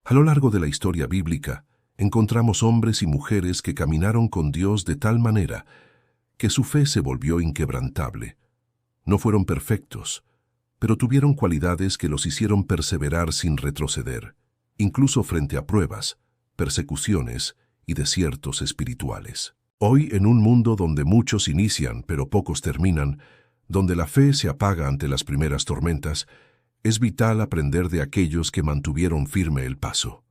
A lo largo de la historia bíblica, encontramos hombres y mujeres que caminaron con Dios de tal manera que su fe se volvió inquebrantable. No fueron perfectos, pero tuvieron cualidades que los hicieron perseverar sin retroceder, incluso frente a pruebas, persecuciones y desiertos espirituales. Hoy, en un mundo donde muchos inician pero pocos terminan, donde la fe se apaga ante las primeras tormentas, es vital aprender de aquellos que mantuvieron firme el paso.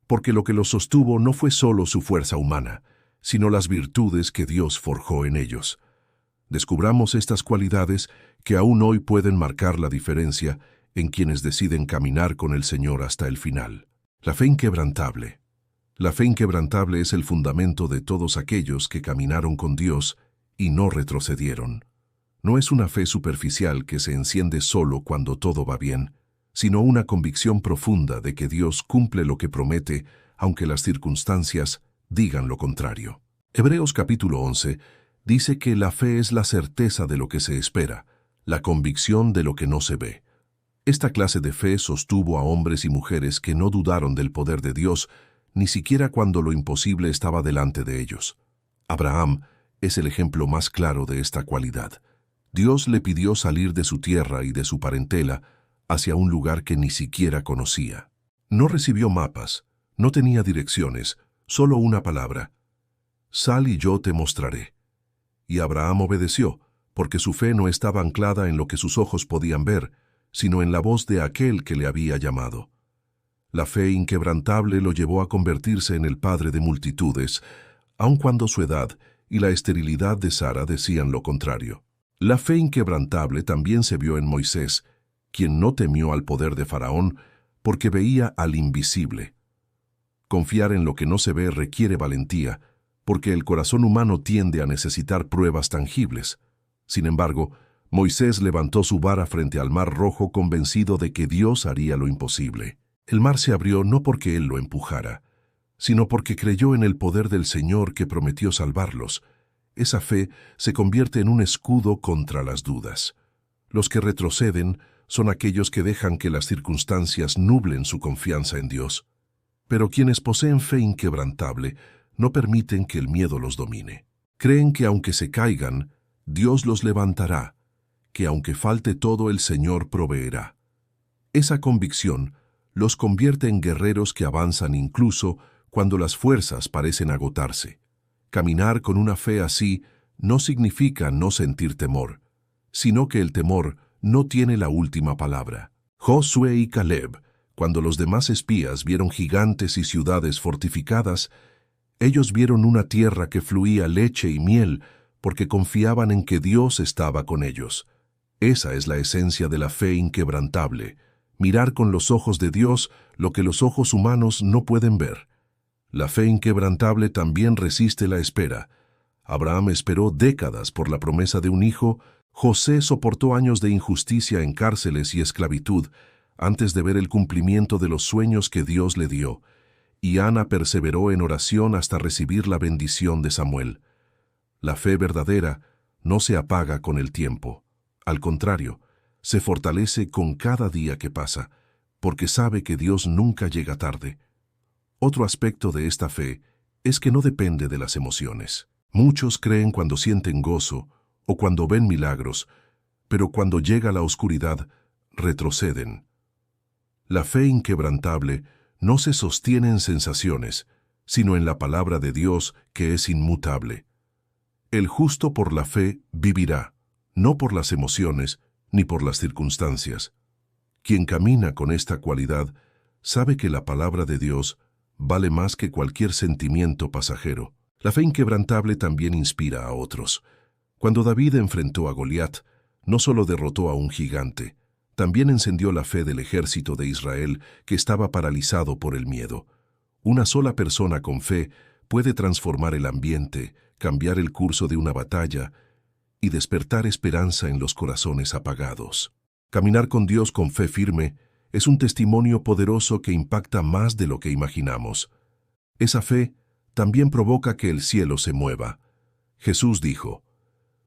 Porque lo que los sostuvo no fue solo su fuerza humana, sino las virtudes que Dios forjó en ellos. Descubramos estas cualidades que aún hoy pueden marcar la diferencia en quienes deciden caminar con el Señor hasta el final. La fe inquebrantable. La fe inquebrantable es el fundamento de todos aquellos que caminaron con Dios y no retrocedieron. No es una fe superficial que se enciende solo cuando todo va bien, sino una convicción profunda de que Dios cumple lo que promete, aunque las circunstancias digan lo contrario. Hebreos capítulo 11 dice que la fe es la certeza de lo que se espera, la convicción de lo que no se ve. Esta clase de fe sostuvo a hombres y mujeres que no dudaron del poder de Dios, ni siquiera cuando lo imposible estaba delante de ellos. Abraham es el ejemplo más claro de esta cualidad. Dios le pidió salir de su tierra y de su parentela hacia un lugar que ni siquiera conocía. No recibió mapas, no tenía direcciones, solo una palabra: «Sal y yo te mostraré». Y Abraham obedeció, porque su fe no estaba anclada en lo que sus ojos podían ver, sino en la voz de aquel que le había llamado. La fe inquebrantable lo llevó a convertirse en el padre de multitudes, aun cuando su edad y la esterilidad de Sara decían lo contrario. La fe inquebrantable también se vio en Moisés, quien no temió al poder de Faraón porque veía al invisible. Confiar en lo que no se ve requiere valentía, porque el corazón humano tiende a necesitar pruebas tangibles. Sin embargo, Moisés levantó su vara frente al Mar Rojo convencido de que Dios haría lo imposible. El mar se abrió no porque él lo empujara, sino porque creyó en el poder del Señor que prometió salvarlos. Esa fe se convierte en un escudo contra las dudas. Los que retroceden son aquellos que dejan que las circunstancias nublen su confianza en Dios. Pero quienes poseen fe inquebrantable no permiten que el miedo los domine. Creen que aunque se caigan, Dios los levantará, que aunque falte todo, el Señor proveerá. Esa convicción los convierte en guerreros que avanzan incluso cuando las fuerzas parecen agotarse. Caminar con una fe así no significa no sentir temor, sino que el temor no tiene la última palabra. Josué y Caleb, cuando los demás espías vieron gigantes y ciudades fortificadas, ellos vieron una tierra que fluía leche y miel porque confiaban en que Dios estaba con ellos. Esa es la esencia de la fe inquebrantable, mirar con los ojos de Dios lo que los ojos humanos no pueden ver. La fe inquebrantable también resiste la espera. Abraham esperó décadas por la promesa de un hijo. José soportó años de injusticia en cárceles y esclavitud antes de ver el cumplimiento de los sueños que Dios le dio. Y Ana perseveró en oración hasta recibir la bendición de Samuel. La fe verdadera no se apaga con el tiempo. Al contrario, se fortalece con cada día que pasa, porque sabe que Dios nunca llega tarde. Otro aspecto de esta fe es que no depende de las emociones. Muchos creen cuando sienten gozo o cuando ven milagros, pero cuando llega la oscuridad, retroceden. La fe inquebrantable no se sostiene en sensaciones, sino en la palabra de Dios que es inmutable. El justo por la fe vivirá, no por las emociones ni por las circunstancias. Quien camina con esta cualidad sabe que la palabra de Dios vale más que cualquier sentimiento pasajero. La fe inquebrantable también inspira a otros. Cuando David enfrentó a Goliat, no solo derrotó a un gigante, también encendió la fe del ejército de Israel que estaba paralizado por el miedo. Una sola persona con fe puede transformar el ambiente, cambiar el curso de una batalla y despertar esperanza en los corazones apagados. Caminar con Dios con fe firme es un testimonio poderoso que impacta más de lo que imaginamos. Esa fe también provoca que el cielo se mueva. Jesús dijo: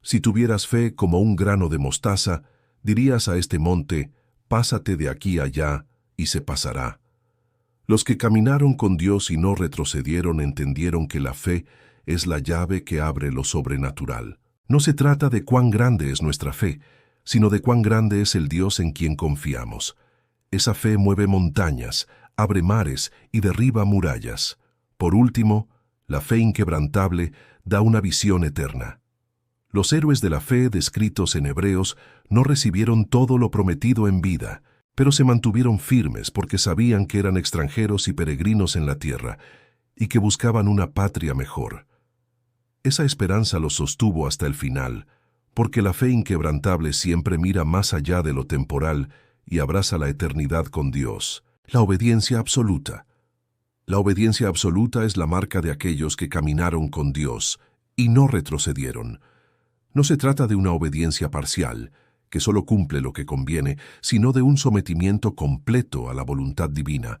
«Si tuvieras fe como un grano de mostaza, dirías a este monte, pásate de aquí a allá, y se pasará». Los que caminaron con Dios y no retrocedieron entendieron que la fe es la llave que abre lo sobrenatural. No se trata de cuán grande es nuestra fe, sino de cuán grande es el Dios en quien confiamos. Esa fe mueve montañas, abre mares y derriba murallas. Por último, la fe inquebrantable da una visión eterna. Los héroes de la fe descritos en Hebreos no recibieron todo lo prometido en vida, pero se mantuvieron firmes porque sabían que eran extranjeros y peregrinos en la tierra y que buscaban una patria mejor. Esa esperanza los sostuvo hasta el final, porque la fe inquebrantable siempre mira más allá de lo temporal y abraza la eternidad con Dios. La obediencia absoluta. La obediencia absoluta es la marca de aquellos que caminaron con Dios y no retrocedieron. No se trata de una obediencia parcial, que solo cumple lo que conviene, sino de un sometimiento completo a la voluntad divina,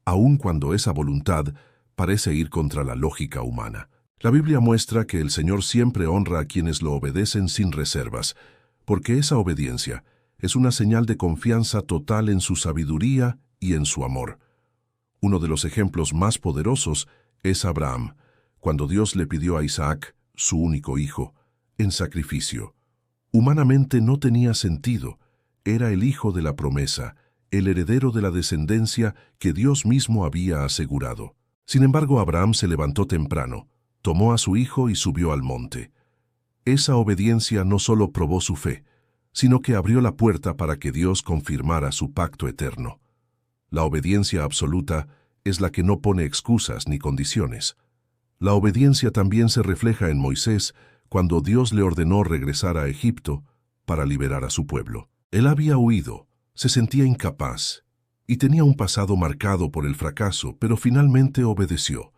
aun cuando esa voluntad parece ir contra la lógica humana. La Biblia muestra que el Señor siempre honra a quienes lo obedecen sin reservas, porque esa obediencia es una señal de confianza total en su sabiduría y en su amor. Uno de los ejemplos más poderosos es Abraham, cuando Dios le pidió a Isaac, su único hijo, en sacrificio. Humanamente no tenía sentido. Era el hijo de la promesa, el heredero de la descendencia que Dios mismo había asegurado. Sin embargo, Abraham se levantó temprano, tomó a su hijo y subió al monte. Esa obediencia no solo probó su fe, sino que abrió la puerta para que Dios confirmara su pacto eterno. La obediencia absoluta es la que no pone excusas ni condiciones. La obediencia también se refleja en Moisés, cuando Dios le ordenó regresar a Egipto para liberar a su pueblo. Él había huido, se sentía incapaz y tenía un pasado marcado por el fracaso, pero finalmente obedeció.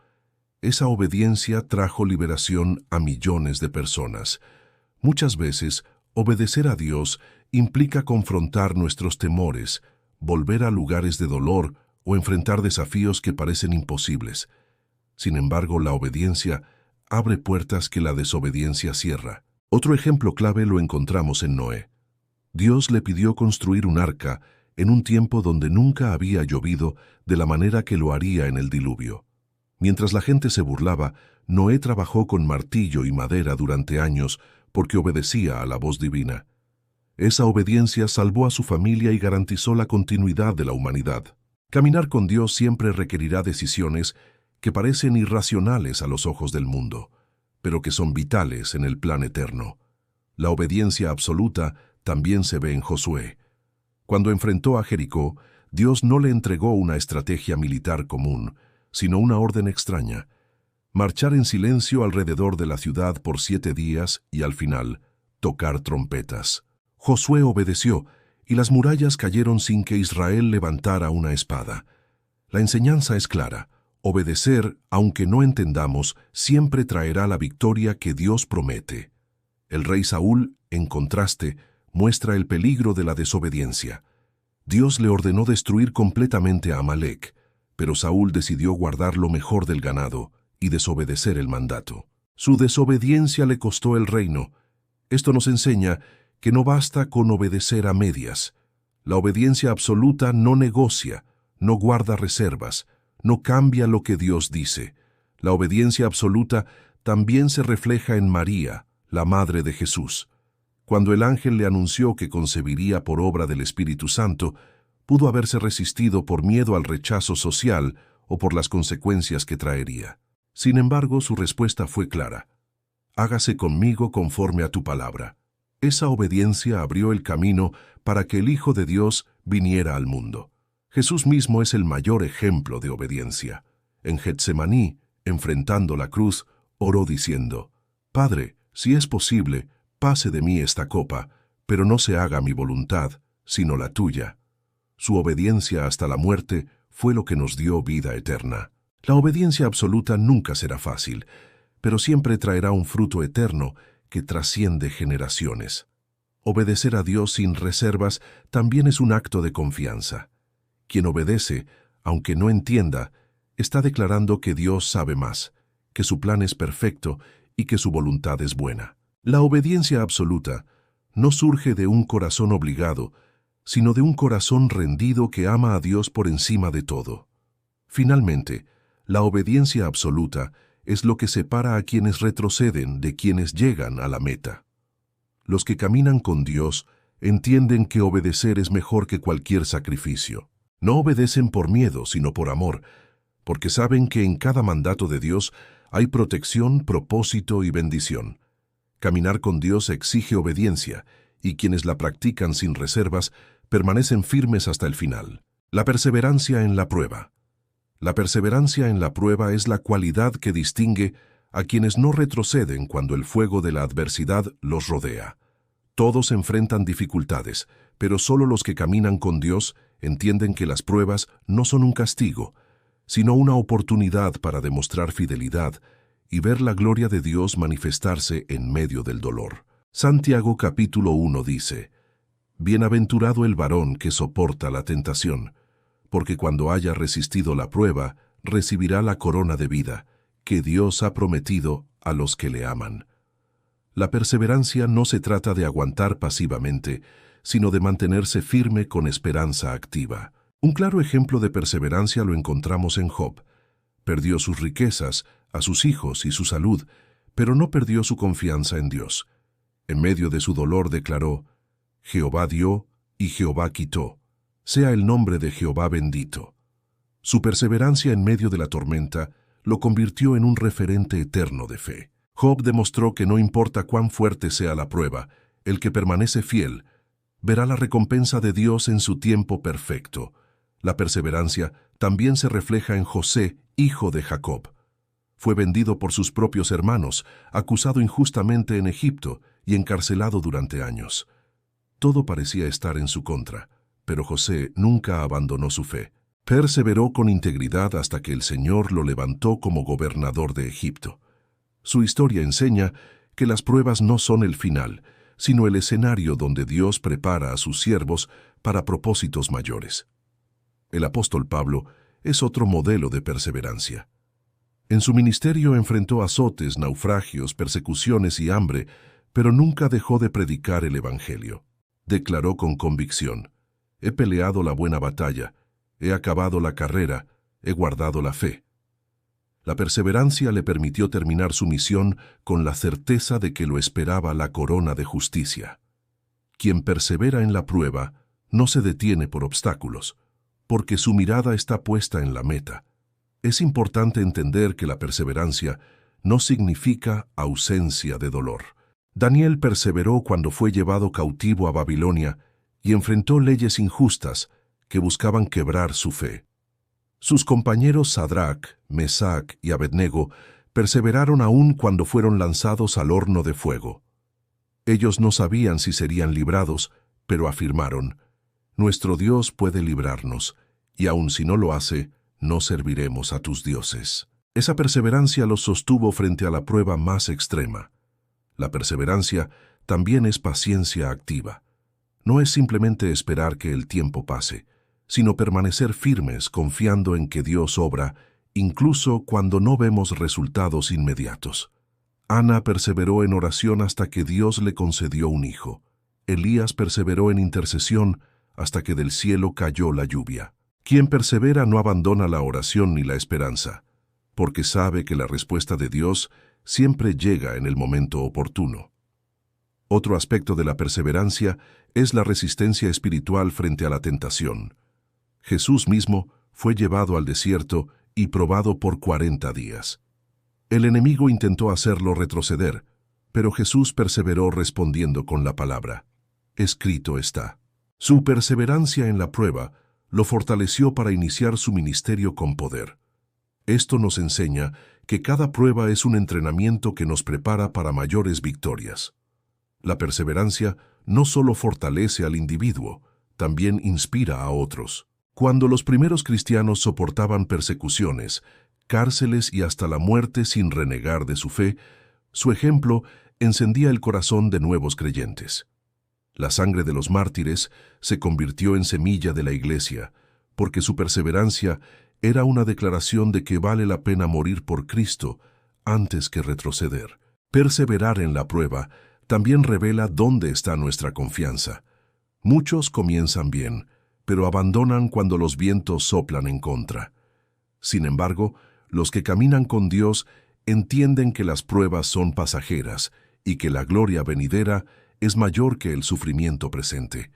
Esa obediencia trajo liberación a millones de personas. Muchas veces, obedecer a Dios implica confrontar nuestros temores, volver a lugares de dolor o enfrentar desafíos que parecen imposibles. Sin embargo, la obediencia abre puertas que la desobediencia cierra. Otro ejemplo clave lo encontramos en Noé. Dios le pidió construir un arca en un tiempo donde nunca había llovido de la manera que lo haría en el diluvio. Mientras la gente se burlaba, Noé trabajó con martillo y madera durante años porque obedecía a la voz divina. Esa obediencia salvó a su familia y garantizó la continuidad de la humanidad. Caminar con Dios siempre requerirá decisiones que parecen irracionales a los ojos del mundo, pero que son vitales en el plan eterno. La obediencia absoluta también se ve en Josué. Cuando enfrentó a Jericó, Dios no le entregó una estrategia militar común, sino una orden extraña: marchar en silencio alrededor de la ciudad por 7 días y al final, tocar trompetas. Josué obedeció, y las murallas cayeron sin que Israel levantara una espada. La enseñanza es clara: obedecer, aunque no entendamos, siempre traerá la victoria que Dios promete. El rey Saúl, en contraste, muestra el peligro de la desobediencia. Dios le ordenó destruir completamente a Amalek, pero Saúl decidió guardar lo mejor del ganado y desobedecer el mandato. Su desobediencia le costó el reino. Esto nos enseña que no basta con obedecer a medias. La obediencia absoluta no negocia, no guarda reservas, no cambia lo que Dios dice. La obediencia absoluta también se refleja en María, la madre de Jesús. Cuando el ángel le anunció que concebiría por obra del Espíritu Santo, pudo haberse resistido por miedo al rechazo social o por las consecuencias que traería. Sin embargo, su respuesta fue clara: hágase conmigo conforme a tu palabra. Esa obediencia abrió el camino para que el Hijo de Dios viniera al mundo. Jesús mismo es el mayor ejemplo de obediencia. En Getsemaní, enfrentando la cruz, oró diciendo: Padre, si es posible, pase de mí esta copa, pero no se haga mi voluntad, sino la tuya. Su obediencia hasta la muerte fue lo que nos dio vida eterna. La obediencia absoluta nunca será fácil, pero siempre traerá un fruto eterno que trasciende generaciones. Obedecer a Dios sin reservas también es un acto de confianza. Quien obedece, aunque no entienda, está declarando que Dios sabe más, que su plan es perfecto y que su voluntad es buena. La obediencia absoluta no surge de un corazón obligado, sino de un corazón rendido que ama a Dios por encima de todo. Finalmente, la obediencia absoluta es lo que separa a quienes retroceden de quienes llegan a la meta. Los que caminan con Dios entienden que obedecer es mejor que cualquier sacrificio. No obedecen por miedo, sino por amor, porque saben que en cada mandato de Dios hay protección, propósito y bendición. Caminar con Dios exige obediencia, y quienes la practican sin reservas permanecen firmes hasta el final. La perseverancia en la prueba. La perseverancia en la prueba es la cualidad que distingue a quienes no retroceden cuando el fuego de la adversidad los rodea. Todos enfrentan dificultades, pero solo los que caminan con Dios entienden que las pruebas no son un castigo, sino una oportunidad para demostrar fidelidad y ver la gloria de Dios manifestarse en medio del dolor. Santiago capítulo 1 dice: Bienaventurado el varón que soporta la tentación, porque cuando haya resistido la prueba, recibirá la corona de vida que Dios ha prometido a los que le aman. La perseverancia no se trata de aguantar pasivamente, sino de mantenerse firme con esperanza activa. Un claro ejemplo de perseverancia lo encontramos en Job. Perdió sus riquezas, a sus hijos y su salud, pero no perdió su confianza en Dios. En medio de su dolor declaró: Jehová dio y Jehová quitó. Sea el nombre de Jehová bendito. Su perseverancia en medio de la tormenta lo convirtió en un referente eterno de fe. Job demostró que no importa cuán fuerte sea la prueba, el que permanece fiel verá la recompensa de Dios en su tiempo perfecto. La perseverancia también se refleja en José, hijo de Jacob. Fue vendido por sus propios hermanos, acusado injustamente en Egipto y encarcelado durante años. Todo parecía estar en su contra, pero José nunca abandonó su fe. Perseveró con integridad hasta que el Señor lo levantó como gobernador de Egipto. Su historia enseña que las pruebas no son el final, sino el escenario donde Dios prepara a sus siervos para propósitos mayores. El apóstol Pablo es otro modelo de perseverancia. En su ministerio enfrentó azotes, naufragios, persecuciones y hambre, pero nunca dejó de predicar el Evangelio. Declaró con convicción: He peleado la buena batalla, he acabado la carrera, he guardado la fe. La perseverancia le permitió terminar su misión con la certeza de que lo esperaba la corona de justicia. Quien persevera en la prueba no se detiene por obstáculos, porque su mirada está puesta en la meta. Es importante entender que la perseverancia no significa ausencia de dolor. Daniel perseveró cuando fue llevado cautivo a Babilonia y enfrentó leyes injustas que buscaban quebrar su fe. Sus compañeros Sadrac, Mesac y Abednego perseveraron aún cuando fueron lanzados al horno de fuego. Ellos no sabían si serían librados, pero afirmaron: Nuestro Dios puede librarnos, y aun si no lo hace, no serviremos a tus dioses. Esa perseverancia los sostuvo frente a la prueba más extrema. La perseverancia también es paciencia activa. No es simplemente esperar que el tiempo pase, sino permanecer firmes confiando en que Dios obra, incluso cuando no vemos resultados inmediatos. Ana perseveró en oración hasta que Dios le concedió un hijo. Elías perseveró en intercesión hasta que del cielo cayó la lluvia. Quien persevera no abandona la oración ni la esperanza, porque sabe que la respuesta de Dios siempre llega en el momento oportuno. Otro aspecto de la perseverancia es la resistencia espiritual frente a la tentación. Jesús mismo fue llevado al desierto y probado por 40 días. El enemigo intentó hacerlo retroceder, pero Jesús perseveró respondiendo con la palabra: Escrito está. Su perseverancia en la prueba lo fortaleció para iniciar su ministerio con poder. Esto nos enseña que cada prueba es un entrenamiento que nos prepara para mayores victorias. La perseverancia no solo fortalece al individuo, también inspira a otros. Cuando los primeros cristianos soportaban persecuciones, cárceles y hasta la muerte sin renegar de su fe, su ejemplo encendía el corazón de nuevos creyentes. La sangre de los mártires se convirtió en semilla de la Iglesia, porque su perseverancia era una declaración de que vale la pena morir por Cristo antes que retroceder. Perseverar en la prueba también revela dónde está nuestra confianza. Muchos comienzan bien, pero abandonan cuando los vientos soplan en contra. Sin embargo, los que caminan con Dios entienden que las pruebas son pasajeras y que la gloria venidera es mayor que el sufrimiento presente.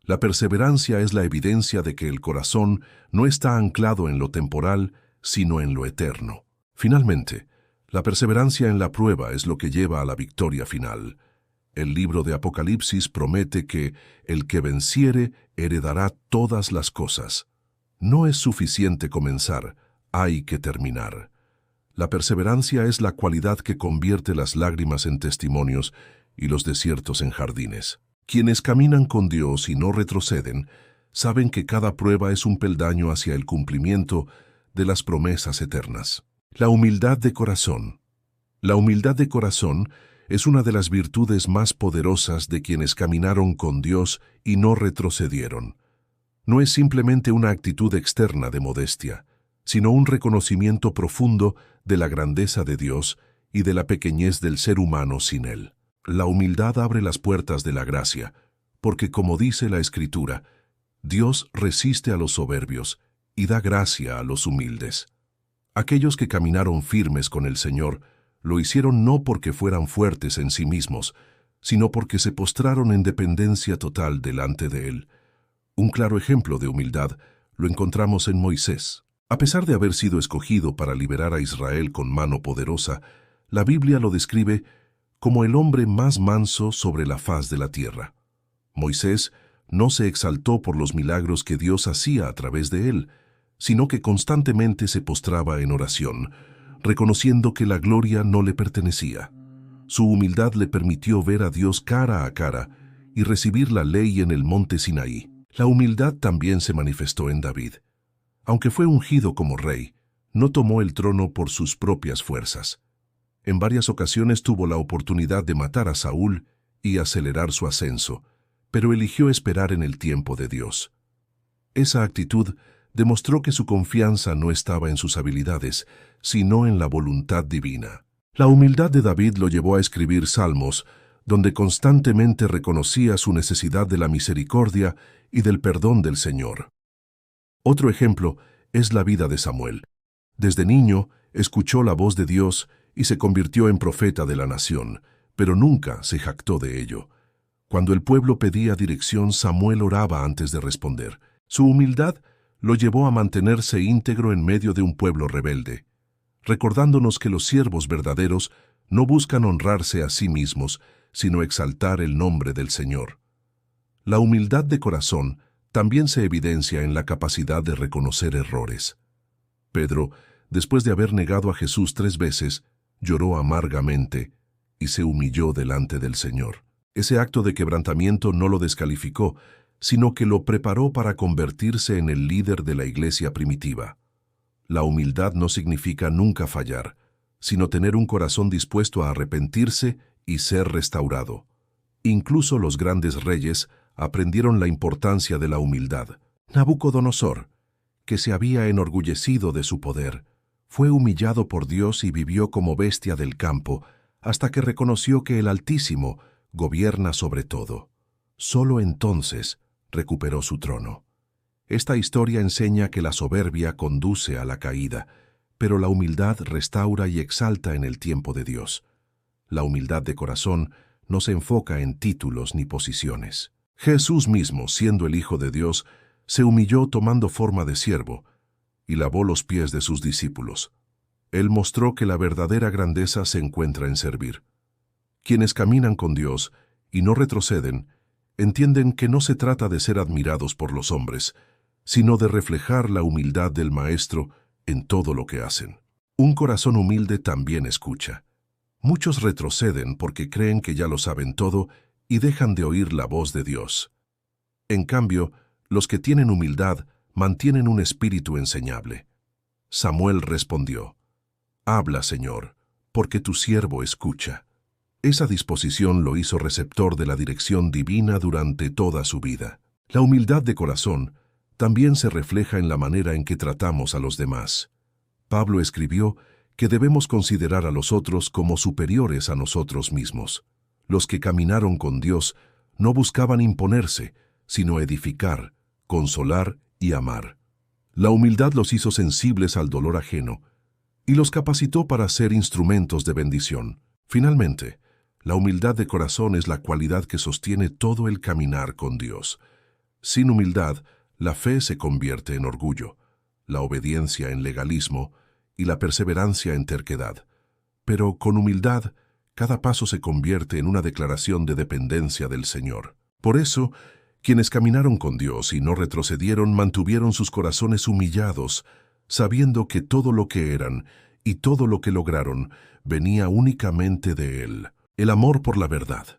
La perseverancia es la evidencia de que el corazón no está anclado en lo temporal, sino en lo eterno. Finalmente, la perseverancia en la prueba es lo que lleva a la victoria final. El libro de Apocalipsis promete que el que venciere heredará todas las cosas. No es suficiente comenzar, hay que terminar. La perseverancia es la cualidad que convierte las lágrimas en testimonios y los desiertos en jardines. Quienes caminan con Dios y no retroceden, saben que cada prueba es un peldaño hacia el cumplimiento de las promesas eternas. La humildad de corazón. La humildad de corazón es una de las virtudes más poderosas de quienes caminaron con Dios y no retrocedieron. No es simplemente una actitud externa de modestia, sino un reconocimiento profundo de la grandeza de Dios y de la pequeñez del ser humano sin Él. La humildad abre las puertas de la gracia, porque como dice la Escritura, Dios resiste a los soberbios y da gracia a los humildes. Aquellos que caminaron firmes con el Señor lo hicieron no porque fueran fuertes en sí mismos, sino porque se postraron en dependencia total delante de Él. Un claro ejemplo de humildad lo encontramos en Moisés. A pesar de haber sido escogido para liberar a Israel con mano poderosa, la Biblia lo describe como el hombre más manso sobre la faz de la tierra. Moisés no se exaltó por los milagros que Dios hacía a través de él, sino que constantemente se postraba en oración, reconociendo que la gloria no le pertenecía. Su humildad le permitió ver a Dios cara a cara y recibir la ley en el monte Sinaí. La humildad también se manifestó en David. Aunque fue ungido como rey, no tomó el trono por sus propias fuerzas. En varias ocasiones tuvo la oportunidad de matar a Saúl y acelerar su ascenso, pero eligió esperar en el tiempo de Dios. Esa actitud demostró que su confianza no estaba en sus habilidades, sino en la voluntad divina. La humildad de David lo llevó a escribir salmos, donde constantemente reconocía su necesidad de la misericordia y del perdón del Señor. Otro ejemplo es la vida de Samuel. Desde niño, escuchó la voz de Dios y se convirtió en profeta de la nación, pero nunca se jactó de ello. Cuando el pueblo pedía dirección, Samuel oraba antes de responder. Su humildad lo llevó a mantenerse íntegro en medio de un pueblo rebelde, recordándonos que los siervos verdaderos no buscan honrarse a sí mismos, sino exaltar el nombre del Señor. La humildad de corazón también se evidencia en la capacidad de reconocer errores. Pedro, después de haber negado a Jesús 3 veces, lloró amargamente y se humilló delante del Señor. Ese acto de quebrantamiento no lo descalificó, sino que lo preparó para convertirse en el líder de la iglesia primitiva. La humildad no significa nunca fallar, sino tener un corazón dispuesto a arrepentirse y ser restaurado. Incluso los grandes reyes aprendieron la importancia de la humildad. Nabucodonosor, que se había enorgullecido de su poder, fue humillado por Dios y vivió como bestia del campo, hasta que reconoció que el Altísimo gobierna sobre todo. Solo entonces recuperó su trono. Esta historia enseña que la soberbia conduce a la caída, pero la humildad restaura y exalta en el tiempo de Dios. La humildad de corazón no se enfoca en títulos ni posiciones. Jesús mismo, siendo el Hijo de Dios, se humilló tomando forma de siervo y lavó los pies de sus discípulos. Él mostró que la verdadera grandeza se encuentra en servir. Quienes caminan con Dios y no retroceden, entienden que no se trata de ser admirados por los hombres, sino de reflejar la humildad del Maestro en todo lo que hacen. Un corazón humilde también escucha. Muchos retroceden porque creen que ya lo saben todo y dejan de oír la voz de Dios. En cambio, los que tienen humildad mantienen un espíritu enseñable. Samuel respondió: «Habla, Señor, porque tu siervo escucha». Esa disposición lo hizo receptor de la dirección divina durante toda su vida. La humildad de corazón también se refleja en la manera en que tratamos a los demás. Pablo escribió que debemos considerar a los otros como superiores a nosotros mismos. Los que caminaron con Dios no buscaban imponerse, sino edificar, consolar y amar. La humildad los hizo sensibles al dolor ajeno y los capacitó para ser instrumentos de bendición. Finalmente, la humildad de corazón es la cualidad que sostiene todo el caminar con Dios. Sin humildad, la fe se convierte en orgullo, la obediencia en legalismo y la perseverancia en terquedad. Pero con humildad, cada paso se convierte en una declaración de dependencia del Señor. Por eso, quienes caminaron con Dios y no retrocedieron mantuvieron sus corazones humillados, sabiendo que todo lo que eran y todo lo que lograron venía únicamente de Él. El amor por la verdad.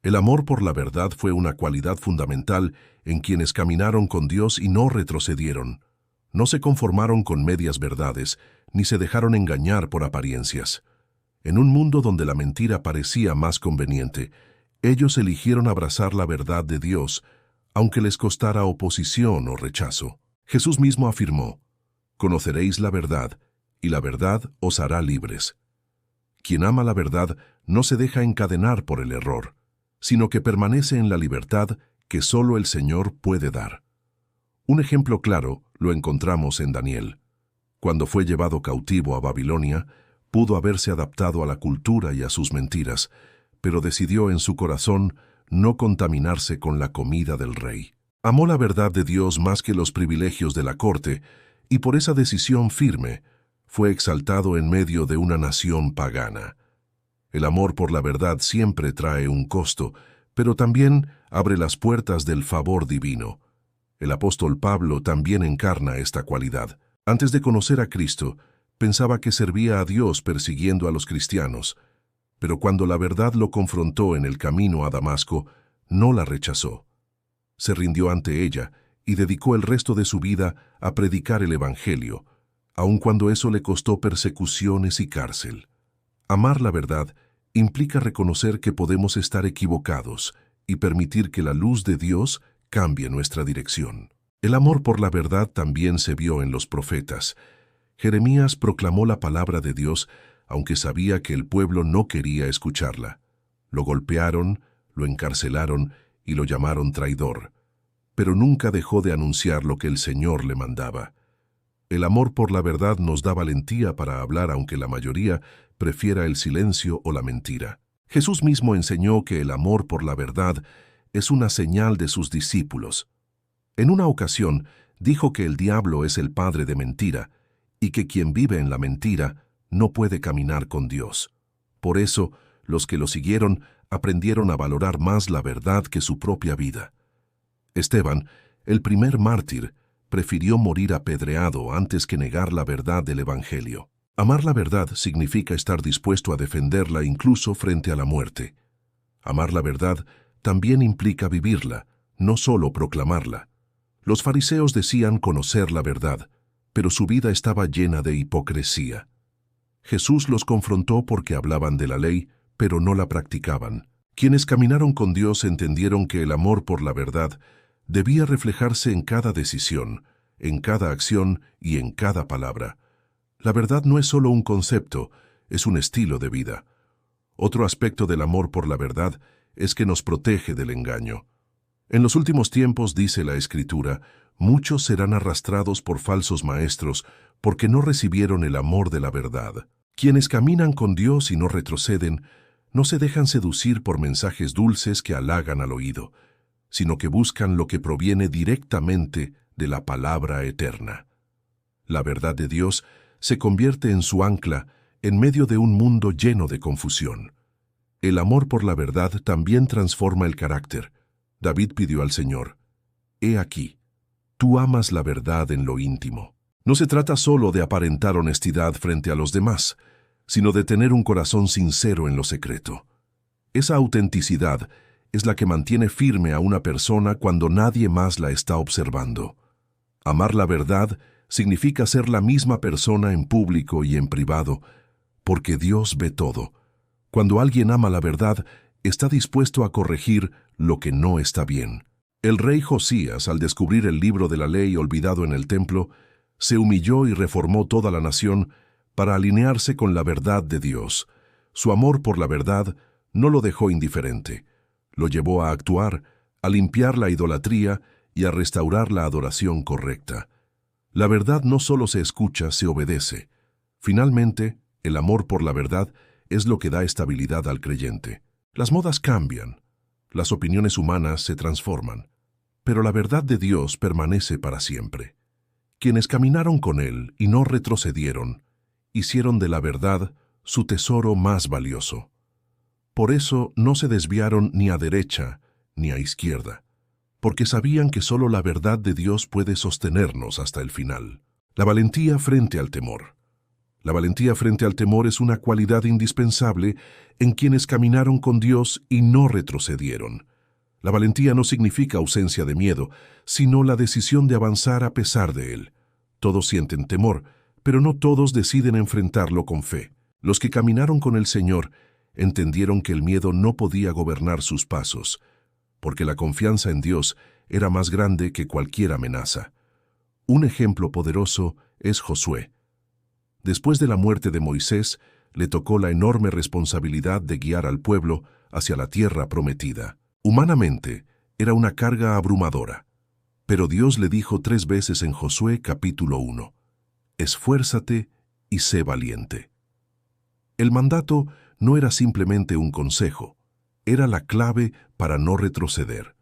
El amor por la verdad fue una cualidad fundamental en quienes caminaron con Dios y no retrocedieron. No se conformaron con medias verdades, ni se dejaron engañar por apariencias. En un mundo donde la mentira parecía más conveniente, ellos eligieron abrazar la verdad de Dios, aunque les costara oposición o rechazo. Jesús mismo afirmó: «Conoceréis la verdad, y la verdad os hará libres». Quien ama la verdad no se deja encadenar por el error, sino que permanece en la libertad que solo el Señor puede dar. Un ejemplo claro lo encontramos en Daniel. Cuando fue llevado cautivo a Babilonia, pudo haberse adaptado a la cultura y a sus mentiras, pero decidió en su corazón no contaminarse con la comida del rey. Amó la verdad de Dios más que los privilegios de la corte, y por esa decisión firme, fue exaltado en medio de una nación pagana. El amor por la verdad siempre trae un costo, pero también abre las puertas del favor divino. El apóstol Pablo también encarna esta cualidad. Antes de conocer a Cristo, pensaba que servía a Dios persiguiendo a los cristianos, pero cuando la verdad lo confrontó en el camino a Damasco, no la rechazó. Se rindió ante ella y dedicó el resto de su vida a predicar el Evangelio, aun cuando eso le costó persecuciones y cárcel. Amar la verdad implica reconocer que podemos estar equivocados y permitir que la luz de Dios cambie nuestra dirección. El amor por la verdad también se vio en los profetas. Jeremías proclamó la palabra de Dios, aunque sabía que el pueblo no quería escucharla. Lo golpearon, lo encarcelaron y lo llamaron traidor, pero nunca dejó de anunciar lo que el Señor le mandaba. El amor por la verdad nos da valentía para hablar aunque la mayoría prefiera el silencio o la mentira. Jesús mismo enseñó que el amor por la verdad es una señal de sus discípulos. En una ocasión dijo que el diablo es el padre de mentira y que quien vive en la mentira no puede caminar con Dios. Por eso, los que lo siguieron aprendieron a valorar más la verdad que su propia vida. Esteban, el primer mártir, prefirió morir apedreado antes que negar la verdad del Evangelio. Amar la verdad significa estar dispuesto a defenderla incluso frente a la muerte. Amar la verdad también implica vivirla, no solo proclamarla. Los fariseos decían conocer la verdad, pero su vida estaba llena de hipocresía. Jesús los confrontó porque hablaban de la ley, pero no la practicaban. Quienes caminaron con Dios entendieron que el amor por la verdad debía reflejarse en cada decisión, en cada acción y en cada palabra. La verdad no es solo un concepto, es un estilo de vida. Otro aspecto del amor por la verdad es que nos protege del engaño. En los últimos tiempos, dice la Escritura, muchos serán arrastrados por falsos maestros porque no recibieron el amor de la verdad. Quienes caminan con Dios y no retroceden, no se dejan seducir por mensajes dulces que halagan al oído, sino que buscan lo que proviene directamente de la palabra eterna. La verdad de Dios se convierte en su ancla en medio de un mundo lleno de confusión. El amor por la verdad también transforma el carácter. David pidió al Señor: «He aquí, tú amas la verdad en lo íntimo». No se trata solo de aparentar honestidad frente a los demás, sino de tener un corazón sincero en lo secreto. Esa autenticidad es la que mantiene firme a una persona cuando nadie más la está observando. Amar la verdad significa ser la misma persona en público y en privado, porque Dios ve todo. Cuando alguien ama la verdad, está dispuesto a corregir lo que no está bien. El rey Josías, al descubrir el libro de la ley olvidado en el templo, se humilló y reformó toda la nación para alinearse con la verdad de Dios. Su amor por la verdad no lo dejó indiferente. Lo llevó a actuar, a limpiar la idolatría y a restaurar la adoración correcta. La verdad no solo se escucha, se obedece. Finalmente, el amor por la verdad es lo que da estabilidad al creyente. Las modas cambian, las opiniones humanas se transforman, pero la verdad de Dios permanece para siempre. Quienes caminaron con Él y no retrocedieron, hicieron de la verdad su tesoro más valioso. Por eso no se desviaron ni a derecha ni a izquierda, porque sabían que solo la verdad de Dios puede sostenernos hasta el final. La valentía frente al temor. La valentía frente al temor es una cualidad indispensable en quienes caminaron con Dios y no retrocedieron. La valentía no significa ausencia de miedo, sino la decisión de avanzar a pesar de él. Todos sienten temor, pero no todos deciden enfrentarlo con fe. Los que caminaron con el Señor entendieron que el miedo no podía gobernar sus pasos, porque la confianza en Dios era más grande que cualquier amenaza. Un ejemplo poderoso es Josué. Después de la muerte de Moisés, le tocó la enorme responsabilidad de guiar al pueblo hacia la tierra prometida. Humanamente, era una carga abrumadora. Pero Dios le dijo 3 veces en Josué capítulo 1, «Esfuérzate y sé valiente». El mandato no era simplemente un consejo, era la clave para no retroceder.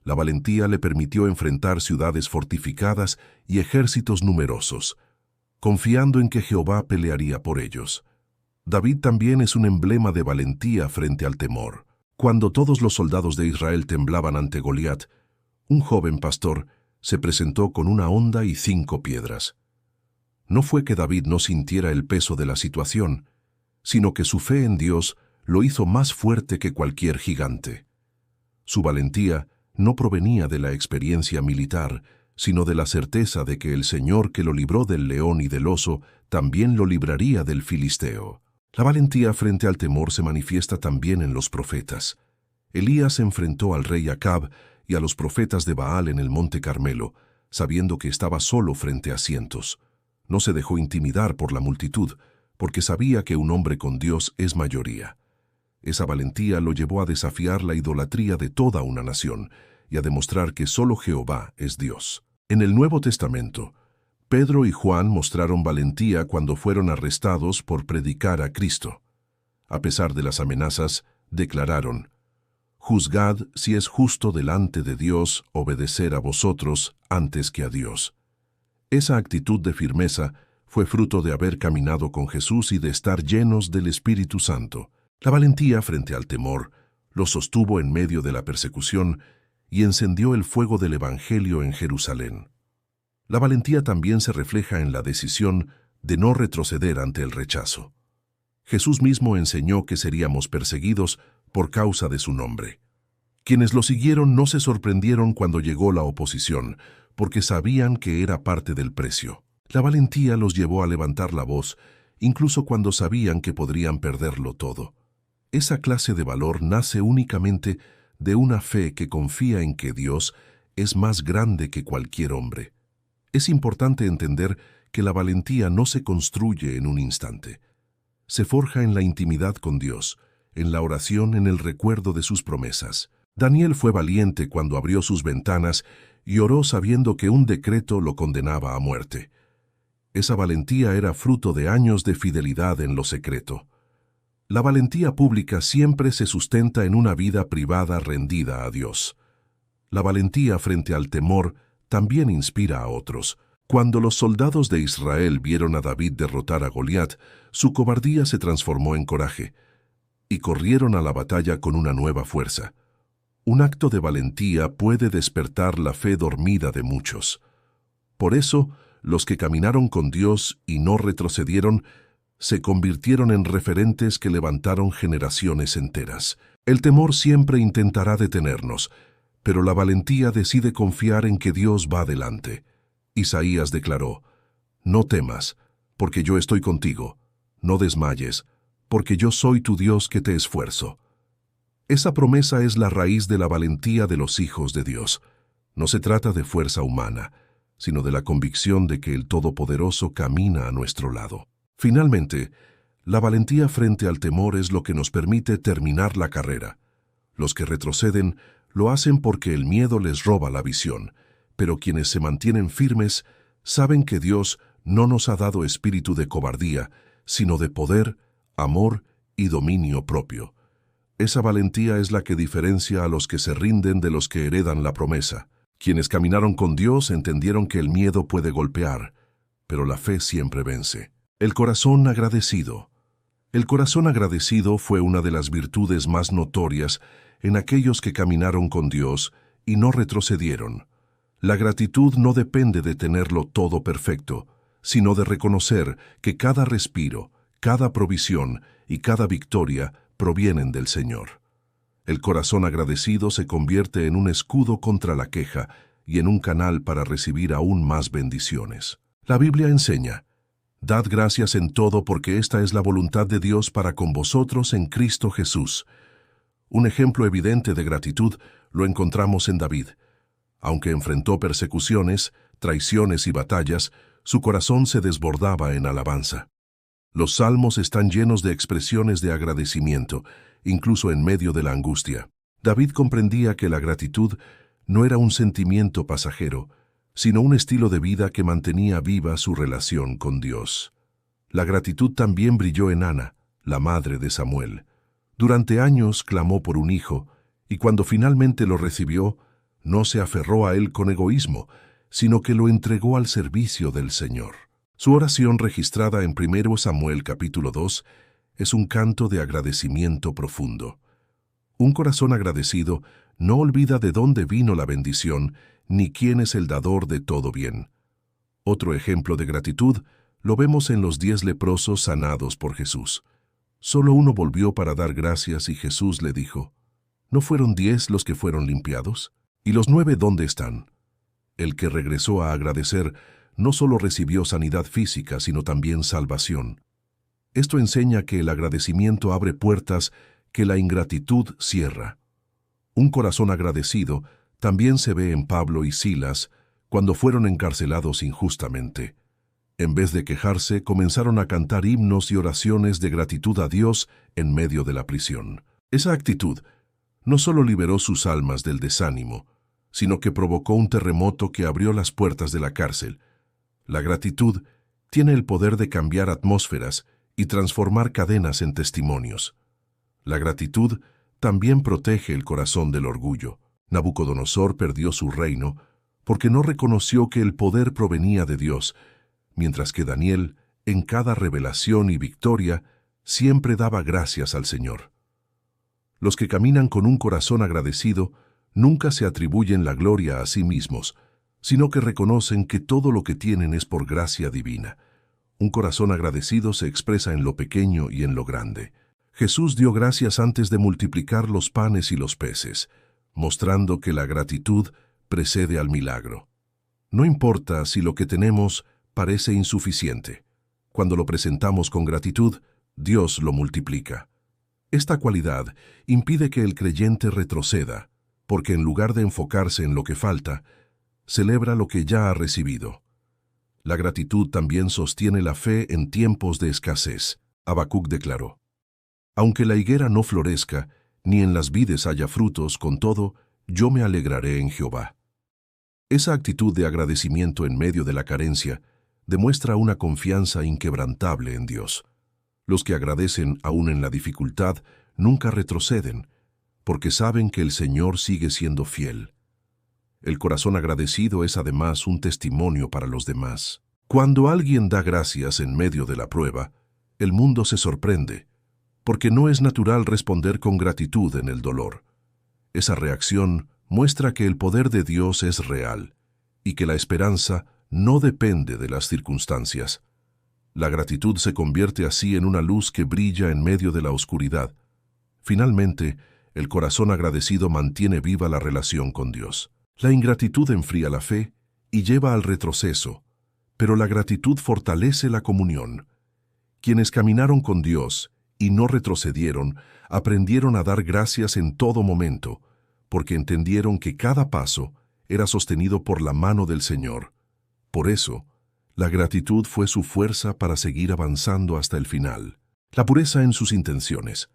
La valentía le permitió enfrentar ciudades fortificadas y ejércitos numerosos, confiando en que Jehová pelearía por ellos. David también es un emblema de valentía frente al temor. Cuando todos los soldados de Israel temblaban ante Goliat, un joven pastor se presentó con una honda y 5 piedras. No fue que David no sintiera el peso de la situación, sino que su fe en Dios lo hizo más fuerte que cualquier gigante. Su valentía no provenía de la experiencia militar, sino de la certeza de que el Señor que lo libró del león y del oso también lo libraría del filisteo. La valentía frente al temor se manifiesta también en los profetas. Elías enfrentó al rey Acab y a los profetas de Baal en el monte Carmelo, sabiendo que estaba solo frente a cientos. No se dejó intimidar por la multitud, porque sabía que un hombre con Dios es mayoría. Esa valentía lo llevó a desafiar la idolatría de toda una nación y a demostrar que solo Jehová es Dios. En el Nuevo Testamento, Pedro y Juan mostraron valentía cuando fueron arrestados por predicar a Cristo. A pesar de las amenazas, declararon, «Juzgad si es justo delante de Dios obedecer a vosotros antes que a Dios». Esa actitud de firmeza fue fruto de haber caminado con Jesús y de estar llenos del Espíritu Santo. La valentía frente al temor los sostuvo en medio de la persecución y encendió el fuego del Evangelio en Jerusalén. La valentía también se refleja en la decisión de no retroceder ante el rechazo. Jesús mismo enseñó que seríamos perseguidos por causa de su nombre. Quienes lo siguieron no se sorprendieron cuando llegó la oposición, porque sabían que era parte del precio. La valentía los llevó a levantar la voz, incluso cuando sabían que podrían perderlo todo. Esa clase de valor nace únicamente de una fe que confía en que Dios es más grande que cualquier hombre. Es importante entender que la valentía no se construye en un instante. Se forja en la intimidad con Dios, en la oración, en el recuerdo de sus promesas. Daniel fue valiente cuando abrió sus ventanas y oró sabiendo que un decreto lo condenaba a muerte. Esa valentía era fruto de años de fidelidad en lo secreto. La valentía pública siempre se sustenta en una vida privada rendida a Dios. La valentía frente al temor también inspira a otros. Cuando los soldados de Israel vieron a David derrotar a Goliat, su cobardía se transformó en coraje, y corrieron a la batalla con una nueva fuerza. Un acto de valentía puede despertar la fe dormida de muchos. Por eso, los que caminaron con Dios y no retrocedieron, se convirtieron en referentes que levantaron generaciones enteras. El temor siempre intentará detenernos, pero la valentía decide confiar en que Dios va delante. Isaías declaró, «No temas, porque yo estoy contigo. No desmayes, porque yo soy tu Dios que te esfuerzo». Esa promesa es la raíz de la valentía de los hijos de Dios. No se trata de fuerza humana, sino de la convicción de que el Todopoderoso camina a nuestro lado. Finalmente, la valentía frente al temor es lo que nos permite terminar la carrera. Los que retroceden lo hacen porque el miedo les roba la visión, pero quienes se mantienen firmes saben que Dios no nos ha dado espíritu de cobardía, sino de poder, amor y dominio propio. Esa valentía es la que diferencia a los que se rinden de los que heredan la promesa. Quienes caminaron con Dios entendieron que el miedo puede golpear, pero la fe siempre vence. El corazón agradecido. El corazón agradecido fue una de las virtudes más notorias en aquellos que caminaron con Dios y no retrocedieron. La gratitud no depende de tenerlo todo perfecto, sino de reconocer que cada respiro, cada provisión y cada victoria provienen del Señor. El corazón agradecido se convierte en un escudo contra la queja y en un canal para recibir aún más bendiciones. La Biblia enseña: dad gracias en todo porque esta es la voluntad de Dios para con vosotros en Cristo Jesús. Un ejemplo evidente de gratitud lo encontramos en David. Aunque enfrentó persecuciones, traiciones y batallas, su corazón se desbordaba en alabanza. Los salmos están llenos de expresiones de agradecimiento, incluso en medio de la angustia. David comprendía que la gratitud no era un sentimiento pasajero, sino un estilo de vida que mantenía viva su relación con Dios. La gratitud también brilló en Ana, la madre de Samuel. Durante años clamó por un hijo, y cuando finalmente lo recibió, no se aferró a él con egoísmo, sino que lo entregó al servicio del Señor. Su oración, registrada en 1 Samuel capítulo 2, es un canto de agradecimiento profundo. Un corazón agradecido no olvida de dónde vino la bendición, ni quién es el dador de todo bien. Otro ejemplo de gratitud lo vemos en los 10 leprosos sanados por Jesús. Solo uno volvió para dar gracias y Jesús le dijo: ¿no fueron 10 los que fueron limpiados? ¿Y los 9 dónde están? El que regresó a agradecer no solo recibió sanidad física, sino también salvación. Esto enseña que el agradecimiento abre puertas que la ingratitud cierra. Un corazón agradecido también se ve en Pablo y Silas cuando fueron encarcelados injustamente. En vez de quejarse, comenzaron a cantar himnos y oraciones de gratitud a Dios en medio de la prisión. Esa actitud no solo liberó sus almas del desánimo, sino que provocó un terremoto que abrió las puertas de la cárcel. La gratitud tiene el poder de cambiar atmósferas y transformar cadenas en testimonios. La gratitud también protege el corazón del orgullo. Nabucodonosor perdió su reino porque no reconoció que el poder provenía de Dios, mientras que Daniel, en cada revelación y victoria, siempre daba gracias al Señor. Los que caminan con un corazón agradecido nunca se atribuyen la gloria a sí mismos, sino que reconocen que todo lo que tienen es por gracia divina. Un corazón agradecido se expresa en lo pequeño y en lo grande. Jesús dio gracias antes de multiplicar los panes y los peces, mostrando que la gratitud precede al milagro. No importa si lo que tenemos parece insuficiente. Cuando lo presentamos con gratitud, Dios lo multiplica. Esta cualidad impide que el creyente retroceda, porque en lugar de enfocarse en lo que falta, celebra lo que ya ha recibido. La gratitud también sostiene la fe en tiempos de escasez. Habacuc declaró: aunque la higuera no florezca, ni en las vides haya frutos, con todo, yo me alegraré en Jehová. Esa actitud de agradecimiento en medio de la carencia demuestra una confianza inquebrantable en Dios. Los que agradecen aún en la dificultad nunca retroceden, porque saben que el Señor sigue siendo fiel. El corazón agradecido es además un testimonio para los demás. Cuando alguien da gracias en medio de la prueba, el mundo se sorprende, porque no es natural responder con gratitud en el dolor. Esa reacción muestra que el poder de Dios es real y que la esperanza no depende de las circunstancias. La gratitud se convierte así en una luz que brilla en medio de la oscuridad. Finalmente, el corazón agradecido mantiene viva la relación con Dios. La ingratitud enfría la fe y lleva al retroceso, pero la gratitud fortalece la comunión. Quienes caminaron con Dios y no retrocedieron, aprendieron a dar gracias en todo momento, porque entendieron que cada paso era sostenido por la mano del Señor. Por eso, la gratitud fue su fuerza para seguir avanzando hasta el final. La pureza en sus intenciones.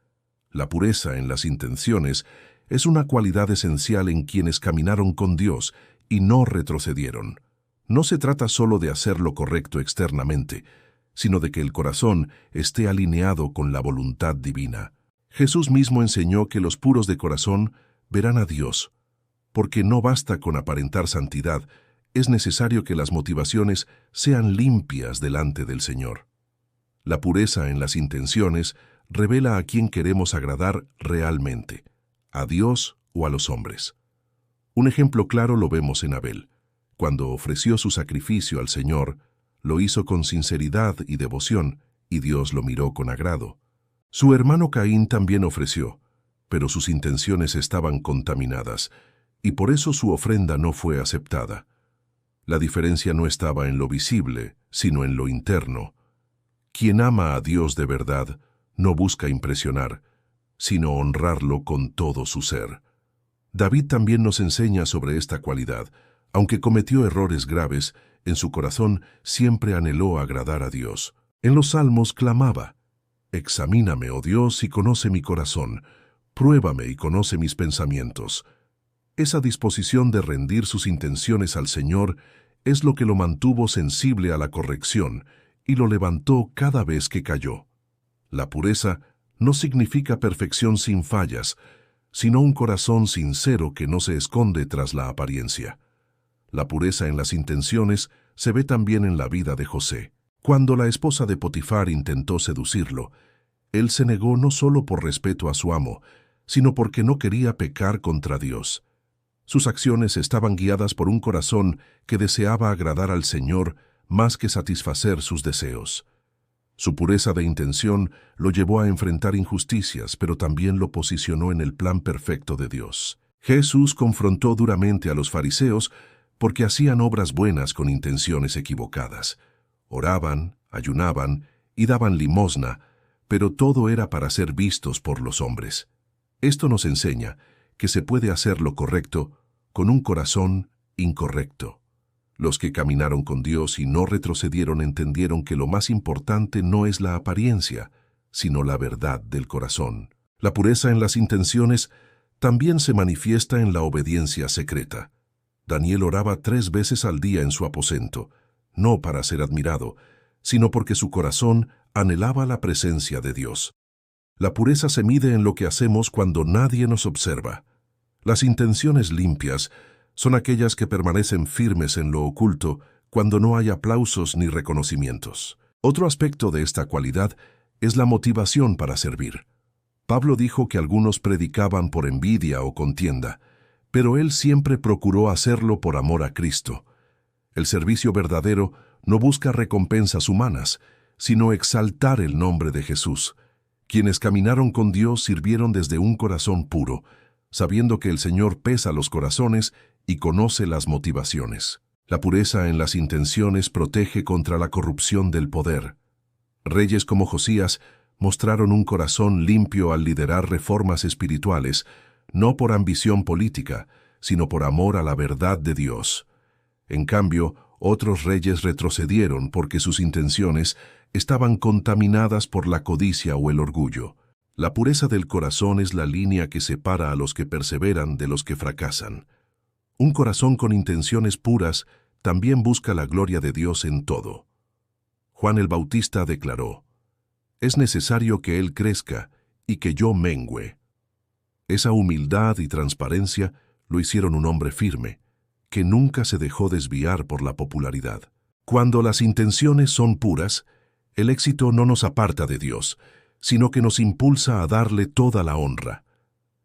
La pureza en las intenciones es una cualidad esencial en quienes caminaron con Dios y no retrocedieron. No se trata solo de hacer lo correcto externamente, sino de que el corazón esté alineado con la voluntad divina. Jesús mismo enseñó que los puros de corazón verán a Dios, porque no basta con aparentar santidad, es necesario que las motivaciones sean limpias delante del Señor. La pureza en las intenciones revela a quién queremos agradar realmente, a Dios o a los hombres. Un ejemplo claro lo vemos en Abel. Cuando ofreció su sacrificio al Señor, lo hizo con sinceridad y devoción, y Dios lo miró con agrado. Su hermano Caín también ofreció, pero sus intenciones estaban contaminadas, y por eso su ofrenda no fue aceptada. La diferencia no estaba en lo visible, sino en lo interno. Quien ama a Dios de verdad no busca impresionar, sino honrarlo con todo su ser. David también nos enseña sobre esta cualidad. Aunque cometió errores graves, en su corazón siempre anheló agradar a Dios. En los Salmos clamaba: «Examíname, oh Dios, y conoce mi corazón. Pruébame y conoce mis pensamientos». Esa disposición de rendir sus intenciones al Señor es lo que lo mantuvo sensible a la corrección y lo levantó cada vez que cayó. La pureza no significa perfección sin fallas, sino un corazón sincero que no se esconde tras la apariencia. La pureza en las intenciones se ve también en la vida de José. Cuando la esposa de Potifar intentó seducirlo, él se negó no solo por respeto a su amo, sino porque no quería pecar contra Dios. Sus acciones estaban guiadas por un corazón que deseaba agradar al Señor más que satisfacer sus deseos. Su pureza de intención lo llevó a enfrentar injusticias, pero también lo posicionó en el plan perfecto de Dios. Jesús confrontó duramente a los fariseos porque hacían obras buenas con intenciones equivocadas. Oraban, ayunaban y daban limosna, pero todo era para ser vistos por los hombres. Esto nos enseña que se puede hacer lo correcto con un corazón incorrecto. Los que caminaron con Dios y no retrocedieron entendieron que lo más importante no es la apariencia, sino la verdad del corazón. La pureza en las intenciones también se manifiesta en la obediencia secreta. Daniel oraba 3 veces al día en su aposento, no para ser admirado, sino porque su corazón anhelaba la presencia de Dios. La pureza se mide en lo que hacemos cuando nadie nos observa. Las intenciones limpias son aquellas que permanecen firmes en lo oculto cuando no hay aplausos ni reconocimientos. Otro aspecto de esta cualidad es la motivación para servir. Pablo dijo que algunos predicaban por envidia o contienda, pero él siempre procuró hacerlo por amor a Cristo. El servicio verdadero no busca recompensas humanas, sino exaltar el nombre de Jesús. Quienes caminaron con Dios sirvieron desde un corazón puro, sabiendo que el Señor pesa los corazones y conoce las motivaciones. La pureza en las intenciones protege contra la corrupción del poder. Reyes como Josías mostraron un corazón limpio al liderar reformas espirituales, no por ambición política, sino por amor a la verdad de Dios. En cambio, otros reyes retrocedieron porque sus intenciones estaban contaminadas por la codicia o el orgullo. La pureza del corazón es la línea que separa a los que perseveran de los que fracasan. Un corazón con intenciones puras también busca la gloria de Dios en todo. Juan el Bautista declaró: «Es necesario que Él crezca y que yo mengüe». Esa humildad y transparencia lo hicieron un hombre firme, que nunca se dejó desviar por la popularidad. Cuando las intenciones son puras, el éxito no nos aparta de Dios, sino que nos impulsa a darle toda la honra.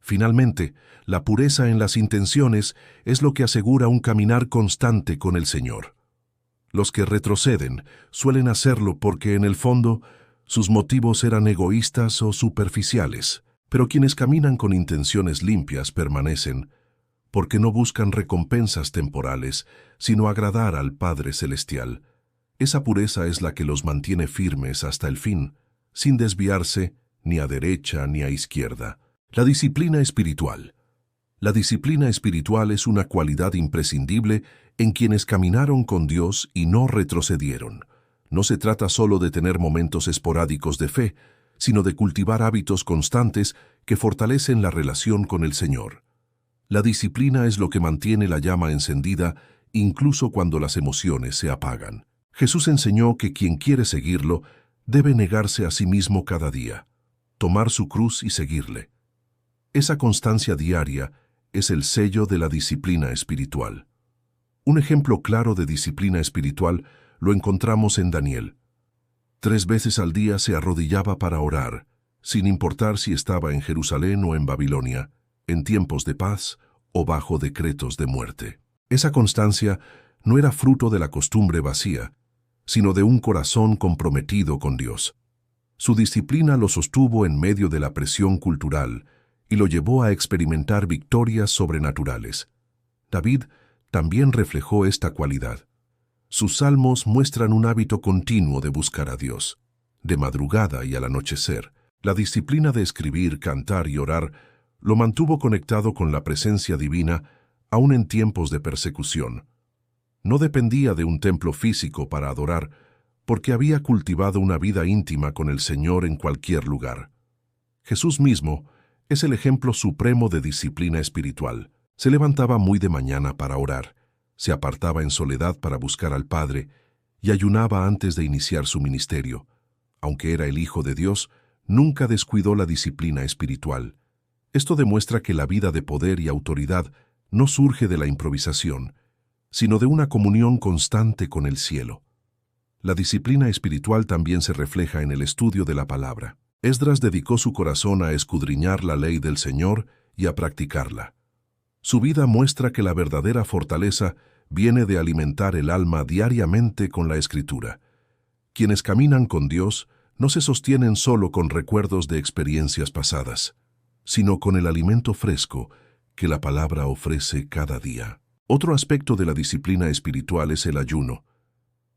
Finalmente, la pureza en las intenciones es lo que asegura un caminar constante con el Señor. Los que retroceden suelen hacerlo porque, en el fondo, sus motivos eran egoístas o superficiales, pero quienes caminan con intenciones limpias permanecen, porque no buscan recompensas temporales, sino agradar al Padre Celestial. Esa pureza es la que los mantiene firmes hasta el fin, sin desviarse ni a derecha ni a izquierda. La disciplina espiritual. La disciplina espiritual es una cualidad imprescindible en quienes caminaron con Dios y no retrocedieron. No se trata solo de tener momentos esporádicos de fe, sino de cultivar hábitos constantes que fortalecen la relación con el Señor. La disciplina es lo que mantiene la llama encendida incluso cuando las emociones se apagan. Jesús enseñó que quien quiere seguirlo debe negarse a sí mismo cada día, tomar su cruz y seguirle. Esa constancia diaria es el sello de la disciplina espiritual. Un ejemplo claro de disciplina espiritual lo encontramos en Daniel. 3 veces al día se arrodillaba para orar, sin importar si estaba en Jerusalén o en Babilonia, en tiempos de paz o bajo decretos de muerte. Esa constancia no era fruto de la costumbre vacía, sino de un corazón comprometido con Dios. Su disciplina lo sostuvo en medio de la presión cultural y lo llevó a experimentar victorias sobrenaturales. David también reflejó esta cualidad. Sus salmos muestran un hábito continuo de buscar a Dios. De madrugada y al anochecer, la disciplina de escribir, cantar y orar lo mantuvo conectado con la presencia divina aún en tiempos de persecución. No dependía de un templo físico para adorar, porque había cultivado una vida íntima con el Señor en cualquier lugar. Jesús mismo es el ejemplo supremo de disciplina espiritual. Se levantaba muy de mañana para orar, se apartaba en soledad para buscar al Padre y ayunaba antes de iniciar su ministerio. Aunque era el Hijo de Dios, nunca descuidó la disciplina espiritual. Esto demuestra que la vida de poder y autoridad no surge de la improvisación, sino de una comunión constante con el cielo. La disciplina espiritual también se refleja en el estudio de la palabra. Esdras dedicó su corazón a escudriñar la ley del Señor y a practicarla. Su vida muestra que la verdadera fortaleza viene de alimentar el alma diariamente con la Escritura. Quienes caminan con Dios no se sostienen solo con recuerdos de experiencias pasadas, sino con el alimento fresco que la palabra ofrece cada día. Otro aspecto de la disciplina espiritual es el ayuno.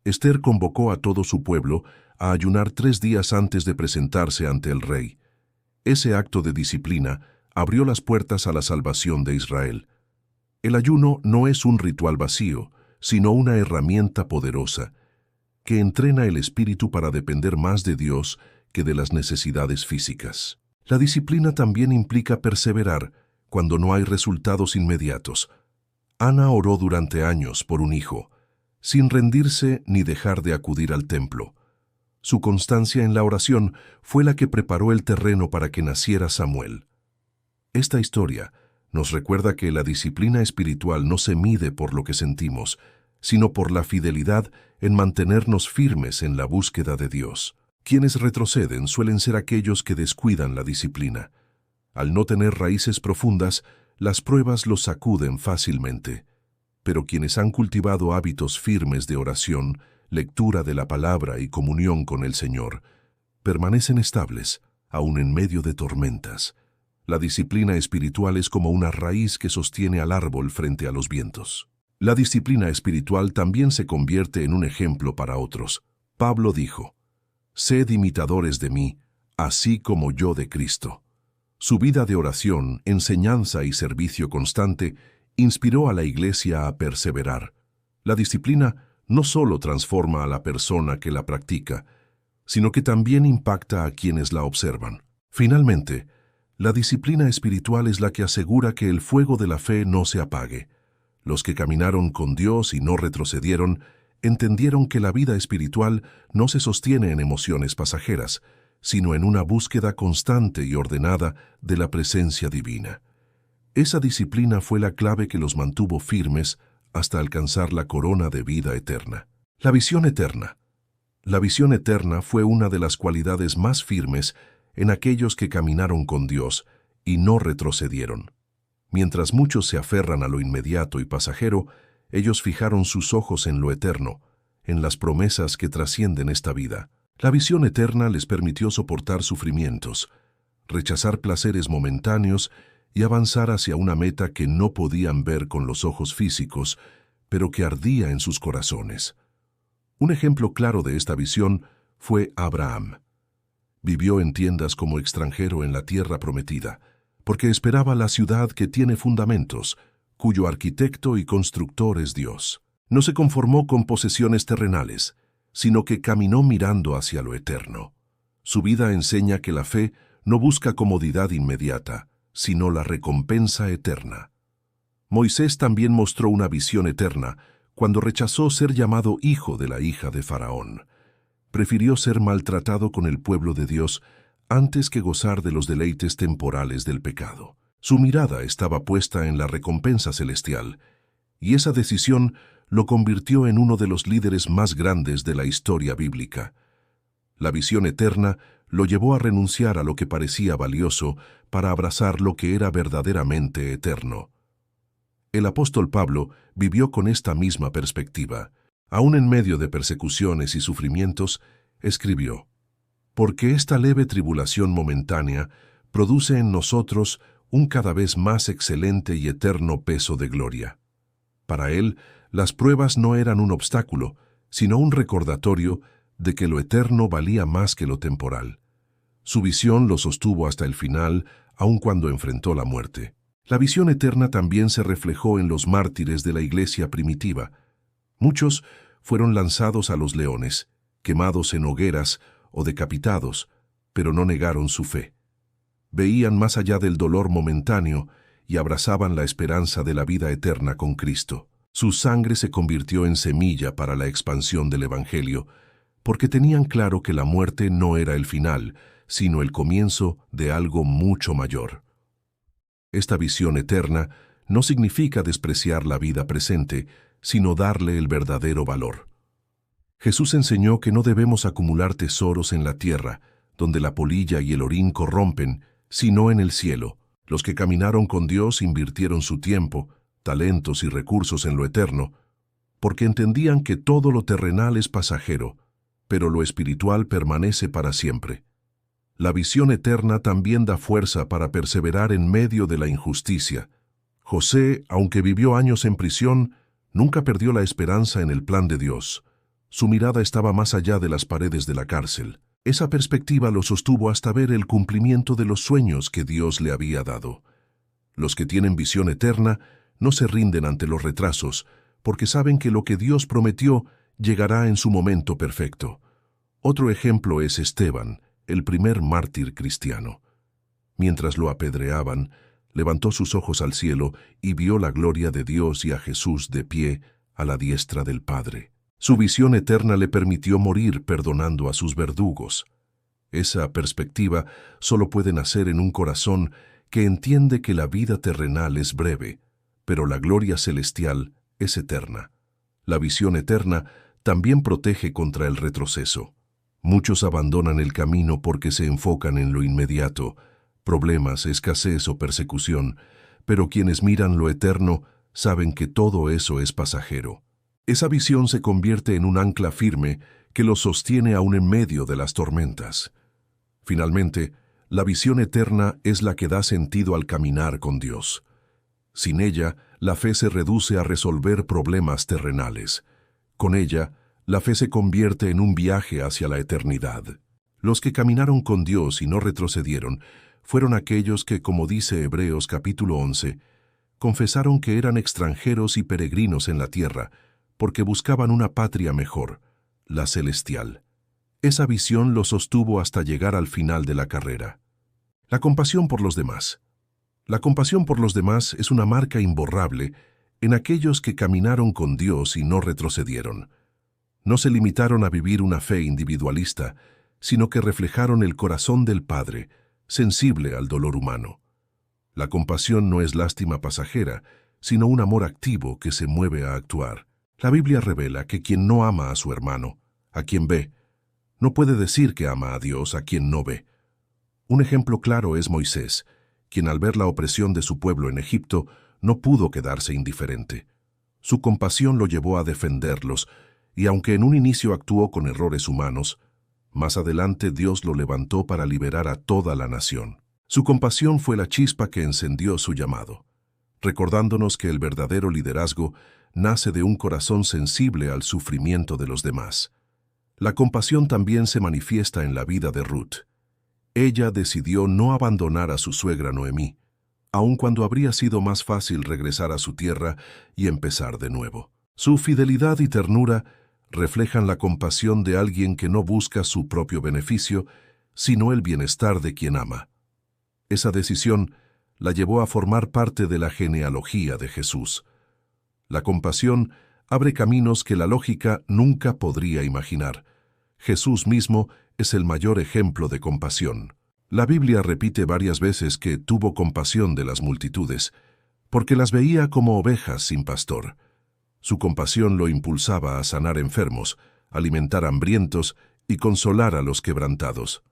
Esther convocó a todo su pueblo a ayunar 3 días antes de presentarse ante el rey. Ese acto de disciplina abrió las puertas a la salvación de Israel. El ayuno no es un ritual vacío, sino una herramienta poderosa que entrena el espíritu para depender más de Dios que de las necesidades físicas. La disciplina también implica perseverar cuando no hay resultados inmediatos. Ana oró durante años por un hijo, sin rendirse ni dejar de acudir al templo. Su constancia en la oración fue la que preparó el terreno para que naciera Samuel. Esta historia nos recuerda que la disciplina espiritual no se mide por lo que sentimos, sino por la fidelidad en mantenernos firmes en la búsqueda de Dios. Quienes retroceden suelen ser aquellos que descuidan la disciplina. Al no tener raíces profundas, las pruebas los sacuden fácilmente. Pero quienes han cultivado hábitos firmes de oración, lectura de la palabra y comunión con el Señor, permanecen estables, aun en medio de tormentas. La disciplina espiritual es como una raíz que sostiene al árbol frente a los vientos. La disciplina espiritual también se convierte en un ejemplo para otros. Pablo dijo: «Sed imitadores de mí, así como yo de Cristo». Su vida de oración, enseñanza y servicio constante inspiró a la Iglesia a perseverar. La disciplina no solo transforma a la persona que la practica, sino que también impacta a quienes la observan. Finalmente, la disciplina espiritual es la que asegura que el fuego de la fe no se apague. Los que caminaron con Dios y no retrocedieron, entendieron que la vida espiritual no se sostiene en emociones pasajeras, sino en una búsqueda constante y ordenada de la presencia divina. Esa disciplina fue la clave que los mantuvo firmes hasta alcanzar la corona de vida eterna. La visión eterna. La visión eterna fue una de las cualidades más firmes en aquellos que caminaron con Dios y no retrocedieron. Mientras muchos se aferran a lo inmediato y pasajero, ellos fijaron sus ojos en lo eterno, en las promesas que trascienden esta vida. La visión eterna les permitió soportar sufrimientos, rechazar placeres momentáneos y avanzar hacia una meta que no podían ver con los ojos físicos, pero que ardía en sus corazones. Un ejemplo claro de esta visión fue Abraham. Vivió en tiendas como extranjero en la tierra prometida, porque esperaba la ciudad que tiene fundamentos, cuyo arquitecto y constructor es Dios. No se conformó con posesiones terrenales, sino que caminó mirando hacia lo eterno. Su vida enseña que la fe no busca comodidad inmediata, sino la recompensa eterna. Moisés también mostró una visión eterna cuando rechazó ser llamado hijo de la hija de Faraón. Prefirió ser maltratado con el pueblo de Dios antes que gozar de los deleites temporales del pecado. Su mirada estaba puesta en la recompensa celestial, y esa decisión lo convirtió en uno de los líderes más grandes de la historia bíblica. La visión eterna lo llevó a renunciar a lo que parecía valioso para abrazar lo que era verdaderamente eterno. El apóstol Pablo vivió con esta misma perspectiva. Aún en medio de persecuciones y sufrimientos, escribió: «Porque esta leve tribulación momentánea produce en nosotros un cada vez más excelente y eterno peso de gloria». Para él, las pruebas no eran un obstáculo, sino un recordatorio de que lo eterno valía más que lo temporal. Su visión lo sostuvo hasta el final, aun cuando enfrentó la muerte. La visión eterna también se reflejó en los mártires de la iglesia primitiva. Muchos fueron lanzados a los leones, quemados en hogueras o decapitados, pero no negaron su fe. Veían más allá del dolor momentáneo y abrazaban la esperanza de la vida eterna con Cristo. Su sangre se convirtió en semilla para la expansión del Evangelio, porque tenían claro que la muerte no era el final, sino el comienzo de algo mucho mayor. Esta visión eterna no significa despreciar la vida presente, sino darle el verdadero valor. Jesús enseñó que no debemos acumular tesoros en la tierra, donde la polilla y el orín corrompen, sino en el cielo. Los que caminaron con Dios invirtieron su tiempo, talentos y recursos en lo eterno, porque entendían que todo lo terrenal es pasajero, pero lo espiritual permanece para siempre. La visión eterna también da fuerza para perseverar en medio de la injusticia. José, aunque vivió años en prisión, nunca perdió la esperanza en el plan de Dios. Su mirada estaba más allá de las paredes de la cárcel. Esa perspectiva lo sostuvo hasta ver el cumplimiento de los sueños que Dios le había dado. Los que tienen visión eterna no se rinden ante los retrasos, porque saben que lo que Dios prometió llegará en su momento perfecto. Otro ejemplo es Esteban, el primer mártir cristiano. Mientras lo apedreaban, levantó sus ojos al cielo y vio la gloria de Dios y a Jesús de pie a la diestra del Padre. Su visión eterna le permitió morir perdonando a sus verdugos. Esa perspectiva solo puede nacer en un corazón que entiende que la vida terrenal es breve, pero la gloria celestial es eterna. La visión eterna también protege contra el retroceso. Muchos abandonan el camino porque se enfocan en lo inmediato, problemas, escasez o persecución, pero quienes miran lo eterno saben que todo eso es pasajero. Esa visión se convierte en un ancla firme que los sostiene aún en medio de las tormentas. Finalmente, la visión eterna es la que da sentido al caminar con Dios. Sin ella, la fe se reduce a resolver problemas terrenales. Con ella, la fe se convierte en un viaje hacia la eternidad. Los que caminaron con Dios y no retrocedieron fueron aquellos que, como dice Hebreos capítulo 11, confesaron que eran extranjeros y peregrinos en la tierra, porque buscaban una patria mejor, la celestial. Esa visión los sostuvo hasta llegar al final de la carrera. La compasión por los demás. La compasión por los demás es una marca imborrable en aquellos que caminaron con Dios y no retrocedieron. No se limitaron a vivir una fe individualista, sino que reflejaron el corazón del Padre, sensible al dolor humano. La compasión no es lástima pasajera, sino un amor activo que se mueve a actuar. La Biblia revela que quien no ama a su hermano, a quien ve, no puede decir que ama a Dios a quien no ve. Un ejemplo claro es Moisés, quien al ver la opresión de su pueblo en Egipto no pudo quedarse indiferente. Su compasión lo llevó a defenderlos, y aunque en un inicio actuó con errores humanos, más adelante Dios lo levantó para liberar a toda la nación. Su compasión fue la chispa que encendió su llamado, recordándonos que el verdadero liderazgo nace de un corazón sensible al sufrimiento de los demás. La compasión también se manifiesta en la vida de Ruth. Ella decidió no abandonar a su suegra Noemí, aun cuando habría sido más fácil regresar a su tierra y empezar de nuevo. Su fidelidad y ternura reflejan la compasión de alguien que no busca su propio beneficio, sino el bienestar de quien ama. Esa decisión la llevó a formar parte de la genealogía de Jesús. La compasión abre caminos que la lógica nunca podría imaginar. Jesús mismo es el mayor ejemplo de compasión. La Biblia repite varias veces que tuvo compasión de las multitudes, porque las veía como ovejas sin pastor. Su compasión lo impulsaba a sanar enfermos, alimentar hambrientos y consolar a los quebrantados.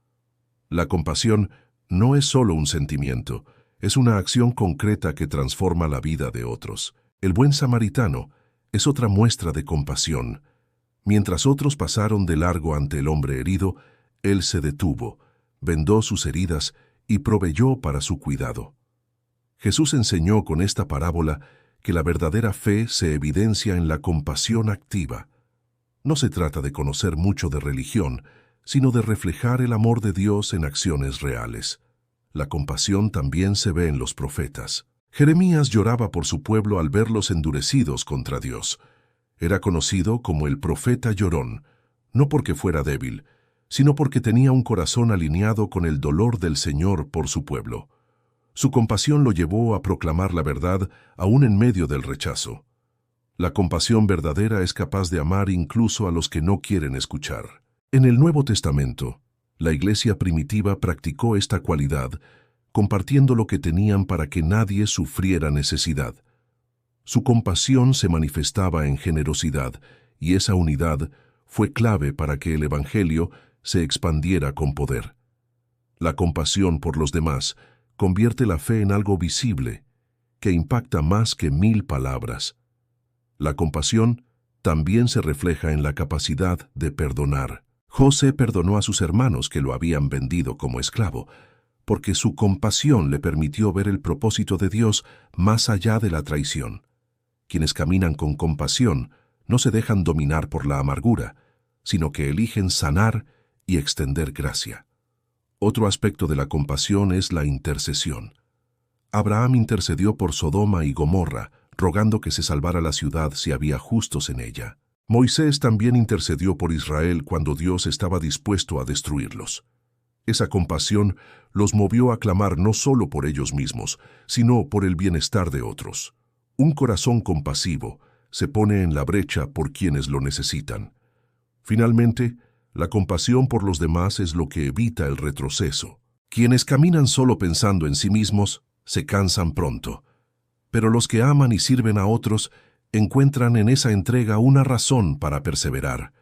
La compasión no es solo un sentimiento, es una acción concreta que transforma la vida de otros. El buen samaritano es otra muestra de compasión. Mientras otros pasaron de largo ante el hombre herido, él se detuvo, vendó sus heridas y proveyó para su cuidado. Jesús enseñó con esta parábola que la verdadera fe se evidencia en la compasión activa. No se trata de conocer mucho de religión, sino de reflejar el amor de Dios en acciones reales. La compasión también se ve en los profetas. Jeremías lloraba por su pueblo al verlos endurecidos contra Dios. Era conocido como el profeta llorón, no porque fuera débil, sino porque tenía un corazón alineado con el dolor del Señor por su pueblo. Su compasión lo llevó a proclamar la verdad aún en medio del rechazo. La compasión verdadera es capaz de amar incluso a los que no quieren escuchar. En el Nuevo Testamento, la iglesia primitiva practicó esta cualidad, compartiendo lo que tenían para que nadie sufriera necesidad. Su compasión se manifestaba en generosidad, y esa unidad fue clave para que el Evangelio se expandiera con poder. La compasión por los demás convierte la fe en algo visible, que impacta más que 1000 palabras. La compasión también se refleja en la capacidad de perdonar. José perdonó a sus hermanos que lo habían vendido como esclavo, porque su compasión le permitió ver el propósito de Dios más allá de la traición. Quienes caminan con compasión no se dejan dominar por la amargura, sino que eligen sanar y extender gracia. Otro aspecto de la compasión es la intercesión. Abraham intercedió por Sodoma y Gomorra, rogando que se salvara la ciudad si había justos en ella. Moisés también intercedió por Israel cuando Dios estaba dispuesto a destruirlos. Esa compasión los movió a clamar no solo por ellos mismos, sino por el bienestar de otros. Un corazón compasivo se pone en la brecha por quienes lo necesitan. Finalmente, la compasión por los demás es lo que evita el retroceso. Quienes caminan solo pensando en sí mismos se cansan pronto, pero los que aman y sirven a otros encuentran en esa entrega una razón para perseverar.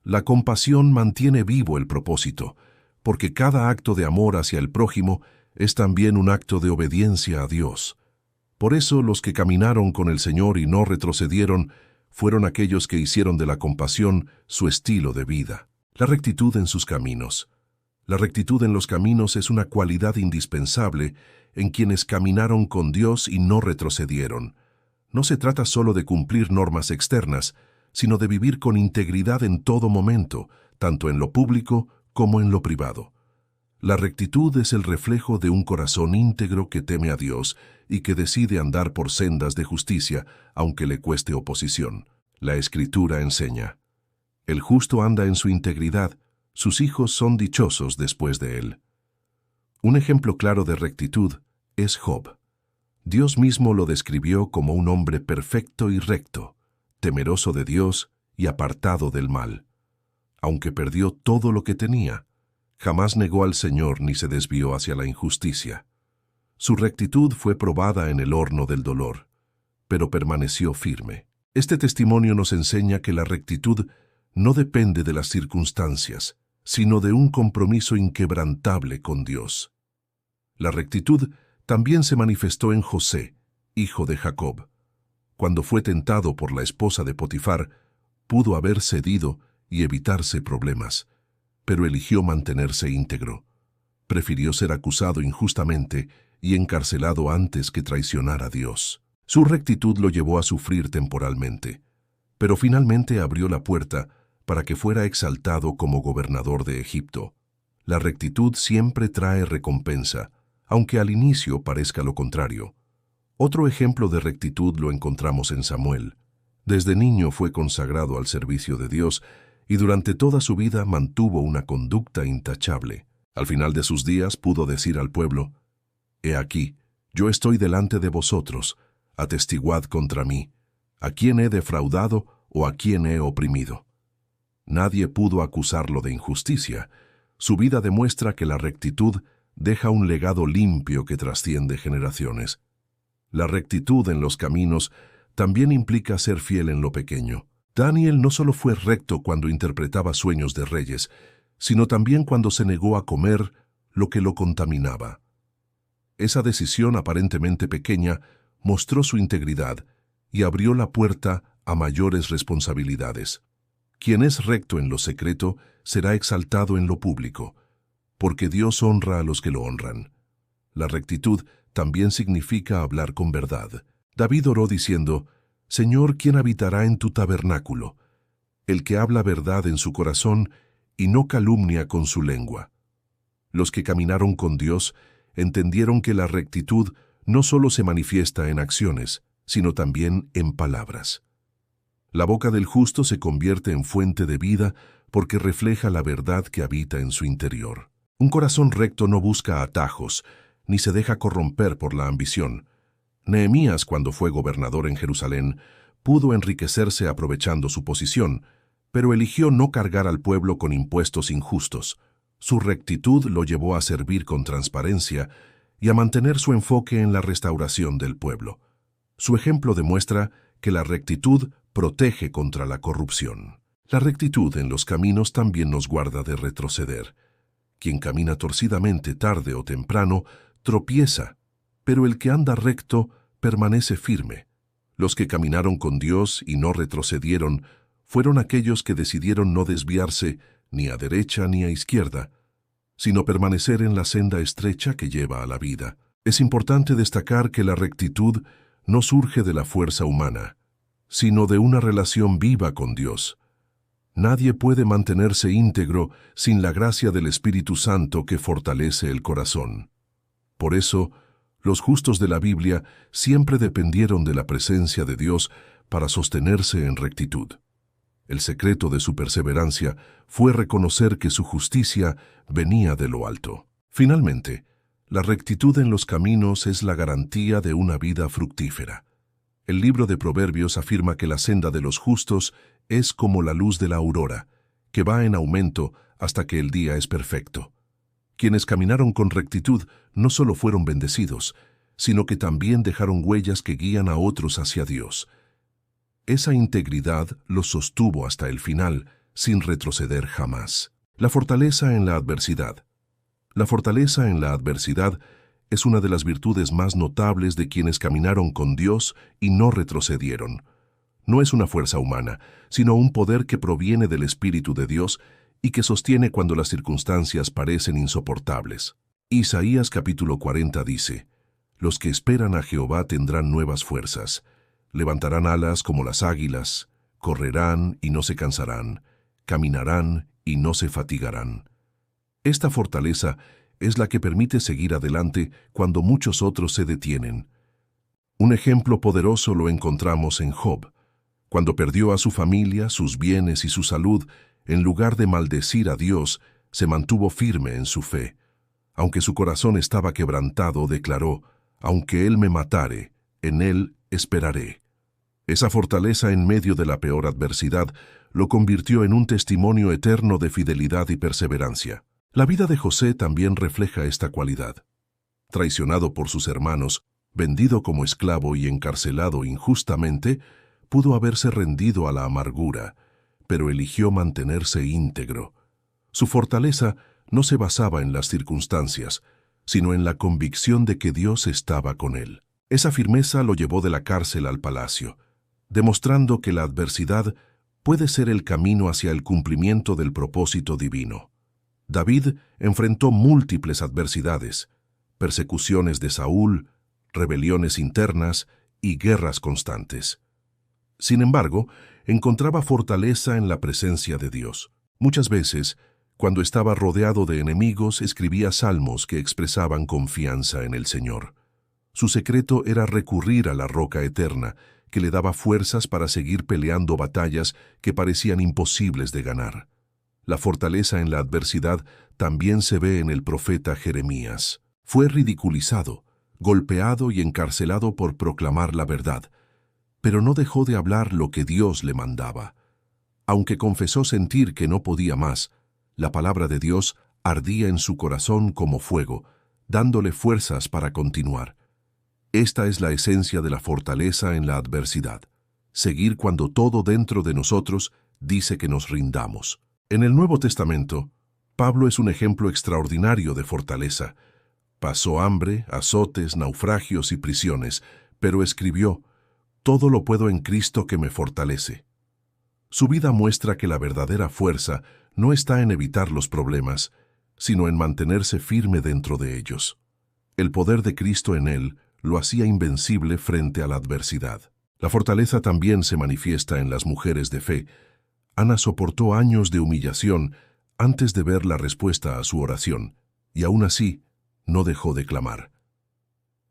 La compasión mantiene vivo el propósito, porque cada acto de amor hacia el prójimo es también un acto de obediencia a Dios. Por eso los que caminaron con el Señor y no retrocedieron fueron aquellos que hicieron de la compasión su estilo de vida. La rectitud en sus caminos. La rectitud en los caminos es una cualidad indispensable en quienes caminaron con Dios y no retrocedieron. No se trata solo de cumplir normas externas, sino de vivir con integridad en todo momento, tanto en lo público como en lo privado. La rectitud es el reflejo de un corazón íntegro que teme a Dios y que decide andar por sendas de justicia, aunque le cueste oposición. La Escritura enseña: el justo anda en su integridad, sus hijos son dichosos después de él. Un ejemplo claro de rectitud es Job. Dios mismo lo describió como un hombre perfecto y recto, temeroso de Dios y apartado del mal. Aunque perdió todo lo que tenía, jamás negó al Señor ni se desvió hacia la injusticia. Su rectitud fue probada en el horno del dolor, pero permaneció firme. Este testimonio nos enseña que la rectitud no depende de las circunstancias, sino de un compromiso inquebrantable con Dios. La rectitud también se manifestó en José, hijo de Jacob. Cuando fue tentado por la esposa de Potifar, pudo haber cedido y evitarse problemas, pero eligió mantenerse íntegro. Prefirió ser acusado injustamente y encarcelado antes que traicionar a Dios. Su rectitud lo llevó a sufrir temporalmente, pero finalmente abrió la puerta para que fuera exaltado como gobernador de Egipto. La rectitud siempre trae recompensa, aunque al inicio parezca lo contrario. Otro ejemplo de rectitud lo encontramos en Samuel. Desde niño fue consagrado al servicio de Dios y durante toda su vida mantuvo una conducta intachable. Al final de sus días pudo decir al pueblo: «He aquí, yo estoy delante de vosotros, atestiguad contra mí, ¿A quién he defraudado o a quién he oprimido? Nadie pudo acusarlo de injusticia. Su vida demuestra que la rectitud deja un legado limpio que trasciende generaciones. La rectitud en los caminos también implica ser fiel en lo pequeño. Daniel no solo fue recto cuando interpretaba sueños de reyes, sino también cuando se negó a comer lo que lo contaminaba. Esa decisión aparentemente pequeña mostró su integridad y abrió la puerta a mayores responsabilidades. Quien es recto en lo secreto será exaltado en lo público, porque Dios honra a los que lo honran. La rectitud también significa hablar con verdad. David oró diciendo: Señor, ¿quién habitará en tu tabernáculo? El que habla verdad en su corazón y no calumnia con su lengua. Los que caminaron con Dios entendieron que la rectitud no solo se manifiesta en acciones, sino también en palabras. La boca del justo se convierte en fuente de vida porque refleja la verdad que habita en su interior. Un corazón recto no busca atajos, ni se deja corromper por la ambición. Nehemías, cuando fue gobernador en Jerusalén, pudo enriquecerse aprovechando su posición, pero eligió no cargar al pueblo con impuestos injustos. Su rectitud lo llevó a servir con transparencia y a mantener su enfoque en la restauración del pueblo. Su ejemplo demuestra que la rectitud protege contra la corrupción. La rectitud en los caminos también nos guarda de retroceder. Quien camina torcidamente tarde o temprano tropieza, pero el que anda recto permanece firme. Los que caminaron con Dios y no retrocedieron fueron aquellos que decidieron no desviarse ni a derecha ni a izquierda, sino permanecer en la senda estrecha que lleva a la vida. Es importante destacar que la rectitud no surge de la fuerza humana, sino de una relación viva con Dios. Nadie puede mantenerse íntegro sin la gracia del Espíritu Santo que fortalece el corazón. Por eso, los justos de la Biblia siempre dependieron de la presencia de Dios para sostenerse en rectitud. El secreto de su perseverancia fue reconocer que su justicia venía de lo alto. Finalmente, la rectitud en los caminos es la garantía de una vida fructífera. El libro de Proverbios afirma que la senda de los justos es como la luz de la aurora, que va en aumento hasta que el día es perfecto. Quienes caminaron con rectitud no solo fueron bendecidos, sino que también dejaron huellas que guían a otros hacia Dios. Esa integridad los sostuvo hasta el final, sin retroceder jamás. La fortaleza en la adversidad. La fortaleza en la adversidad es una de las virtudes más notables de quienes caminaron con Dios y no retrocedieron. No es una fuerza humana, sino un poder que proviene del Espíritu de Dios y que sostiene cuando las circunstancias parecen insoportables. Isaías capítulo 40 dice: Los que esperan a Jehová tendrán nuevas fuerzas, levantarán alas como las águilas, correrán y no se cansarán, caminarán y no se fatigarán. Esta fortaleza es la que permite seguir adelante cuando muchos otros se detienen. Un ejemplo poderoso lo encontramos en Job. Cuando perdió a su familia, sus bienes y su salud, en lugar de maldecir a Dios, se mantuvo firme en su fe. Aunque su corazón estaba quebrantado, declaró: Aunque Él me matare, en Él esperaré. Esa fortaleza en medio de la peor adversidad lo convirtió en un testimonio eterno de fidelidad y perseverancia. La vida de José también refleja esta cualidad. Traicionado por sus hermanos, vendido como esclavo y encarcelado injustamente, pudo haberse rendido a la amargura, pero eligió mantenerse íntegro. Su fortaleza no se basaba en las circunstancias, sino en la convicción de que Dios estaba con él. Esa firmeza lo llevó de la cárcel al palacio, demostrando que la adversidad puede ser el camino hacia el cumplimiento del propósito divino. David enfrentó múltiples adversidades: persecuciones de Saúl, rebeliones internas y guerras constantes. Sin embargo, encontraba fortaleza en la presencia de Dios. Muchas veces, cuando estaba rodeado de enemigos, escribía salmos que expresaban confianza en el Señor. Su secreto era recurrir a la roca eterna, que le daba fuerzas para seguir peleando batallas que parecían imposibles de ganar. La fortaleza en la adversidad también se ve en el profeta Jeremías. Fue ridiculizado, golpeado y encarcelado por proclamar la verdad. pero no dejó de hablar lo que Dios le mandaba. Aunque confesó sentir que no podía más, la palabra de Dios ardía en su corazón como fuego, dándole fuerzas para continuar. Esta es la esencia de la fortaleza en la adversidad. Seguir cuando todo dentro de nosotros dice que nos rindamos. En el Nuevo Testamento, Pablo es un ejemplo extraordinario de fortaleza. Pasó hambre, azotes, naufragios y prisiones, pero escribió: «Todo lo puedo en Cristo que me fortalece». Su vida muestra que la verdadera fuerza no está en evitar los problemas, sino en mantenerse firme dentro de ellos. El poder de Cristo en él lo hacía invencible frente a la adversidad. La fortaleza también se manifiesta en las mujeres de fe. Ana soportó años de humillación antes de ver la respuesta a su oración, y aún así no dejó de clamar.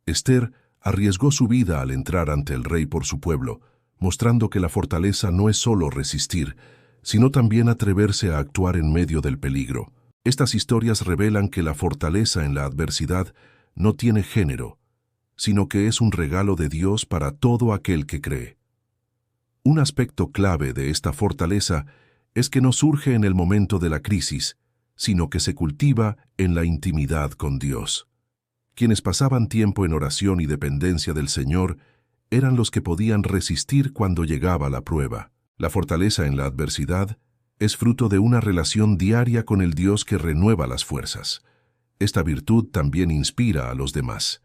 Esther arriesgó su vida al entrar ante el rey por su pueblo, mostrando que la fortaleza no es solo resistir, sino también atreverse a actuar en medio del peligro. Estas historias revelan que la fortaleza en la adversidad no tiene género, sino que es un regalo de Dios para todo aquel que cree. Un aspecto clave de esta fortaleza es que no surge en el momento de la crisis, sino que se cultiva en la intimidad con Dios. Quienes pasaban tiempo en oración y dependencia del Señor eran los que podían resistir cuando llegaba la prueba. La fortaleza en la adversidad es fruto de una relación diaria con el Dios que renueva las fuerzas. Esta virtud también inspira a los demás.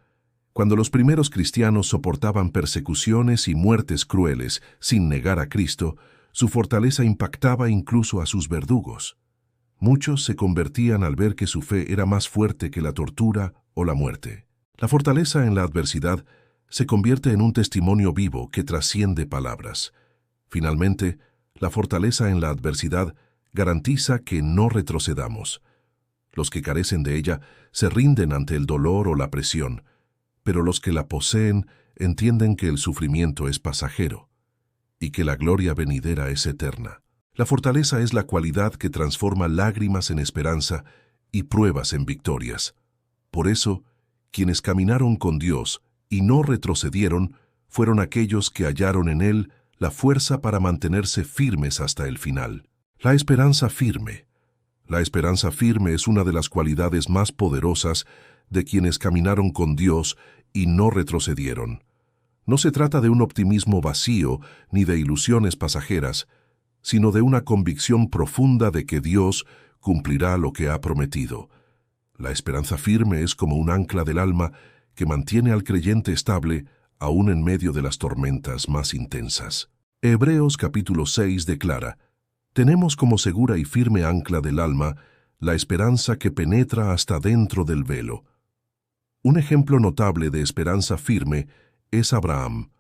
Cuando los primeros cristianos soportaban persecuciones y muertes crueles sin negar a Cristo, su fortaleza impactaba incluso a sus verdugos. Muchos se convertían al ver que su fe era más fuerte que la tortura o la muerte. La fortaleza en la adversidad se convierte en un testimonio vivo que trasciende palabras. Finalmente, la fortaleza en la adversidad garantiza que no retrocedamos. Los que carecen de ella se rinden ante el dolor o la presión, pero los que la poseen entienden que el sufrimiento es pasajero y que la gloria venidera es eterna. La fortaleza es la cualidad que transforma lágrimas en esperanza y pruebas en victorias. Por eso, quienes caminaron con Dios y no retrocedieron fueron aquellos que hallaron en Él la fuerza para mantenerse firmes hasta el final. La esperanza firme. La esperanza firme es una de las cualidades más poderosas de quienes caminaron con Dios y no retrocedieron. No se trata de un optimismo vacío ni de ilusiones pasajeras, sino de una convicción profunda de que Dios cumplirá lo que ha prometido. La esperanza firme es como un ancla del alma que mantiene al creyente estable aún en medio de las tormentas más intensas. Hebreos capítulo 6 declara: «Tenemos como segura y firme ancla del alma la esperanza que penetra hasta dentro del velo». Un ejemplo notable de esperanza firme es Abraham.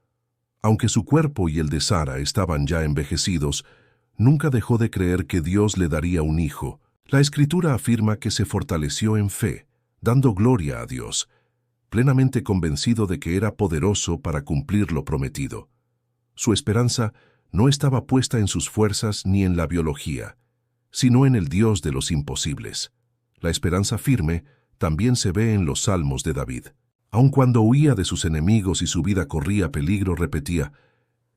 Aunque su cuerpo y el de Sara estaban ya envejecidos, nunca dejó de creer que Dios le daría un hijo. La Escritura afirma que se fortaleció en fe, dando gloria a Dios, plenamente convencido de que era poderoso para cumplir lo prometido. Su esperanza no estaba puesta en sus fuerzas ni en la biología, sino en el Dios de los imposibles. La esperanza firme también se ve en los salmos de David. Aun cuando huía de sus enemigos y su vida corría peligro, repetía: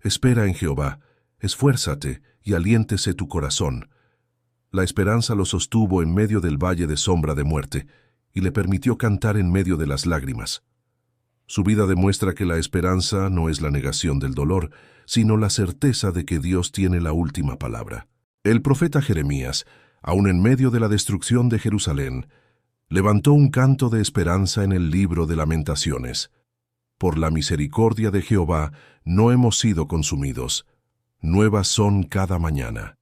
«Espera en Jehová, esfuérzate y aliéntese tu corazón». La esperanza lo sostuvo en medio del valle de sombra de muerte y le permitió cantar en medio de las lágrimas. Su vida demuestra que la esperanza no es la negación del dolor, sino la certeza de que Dios tiene la última palabra. El profeta Jeremías, aun en medio de la destrucción de Jerusalén, levantó un canto de esperanza en el libro de Lamentaciones. «Por la misericordia de Jehová no hemos sido consumidos. Nuevas son cada mañana».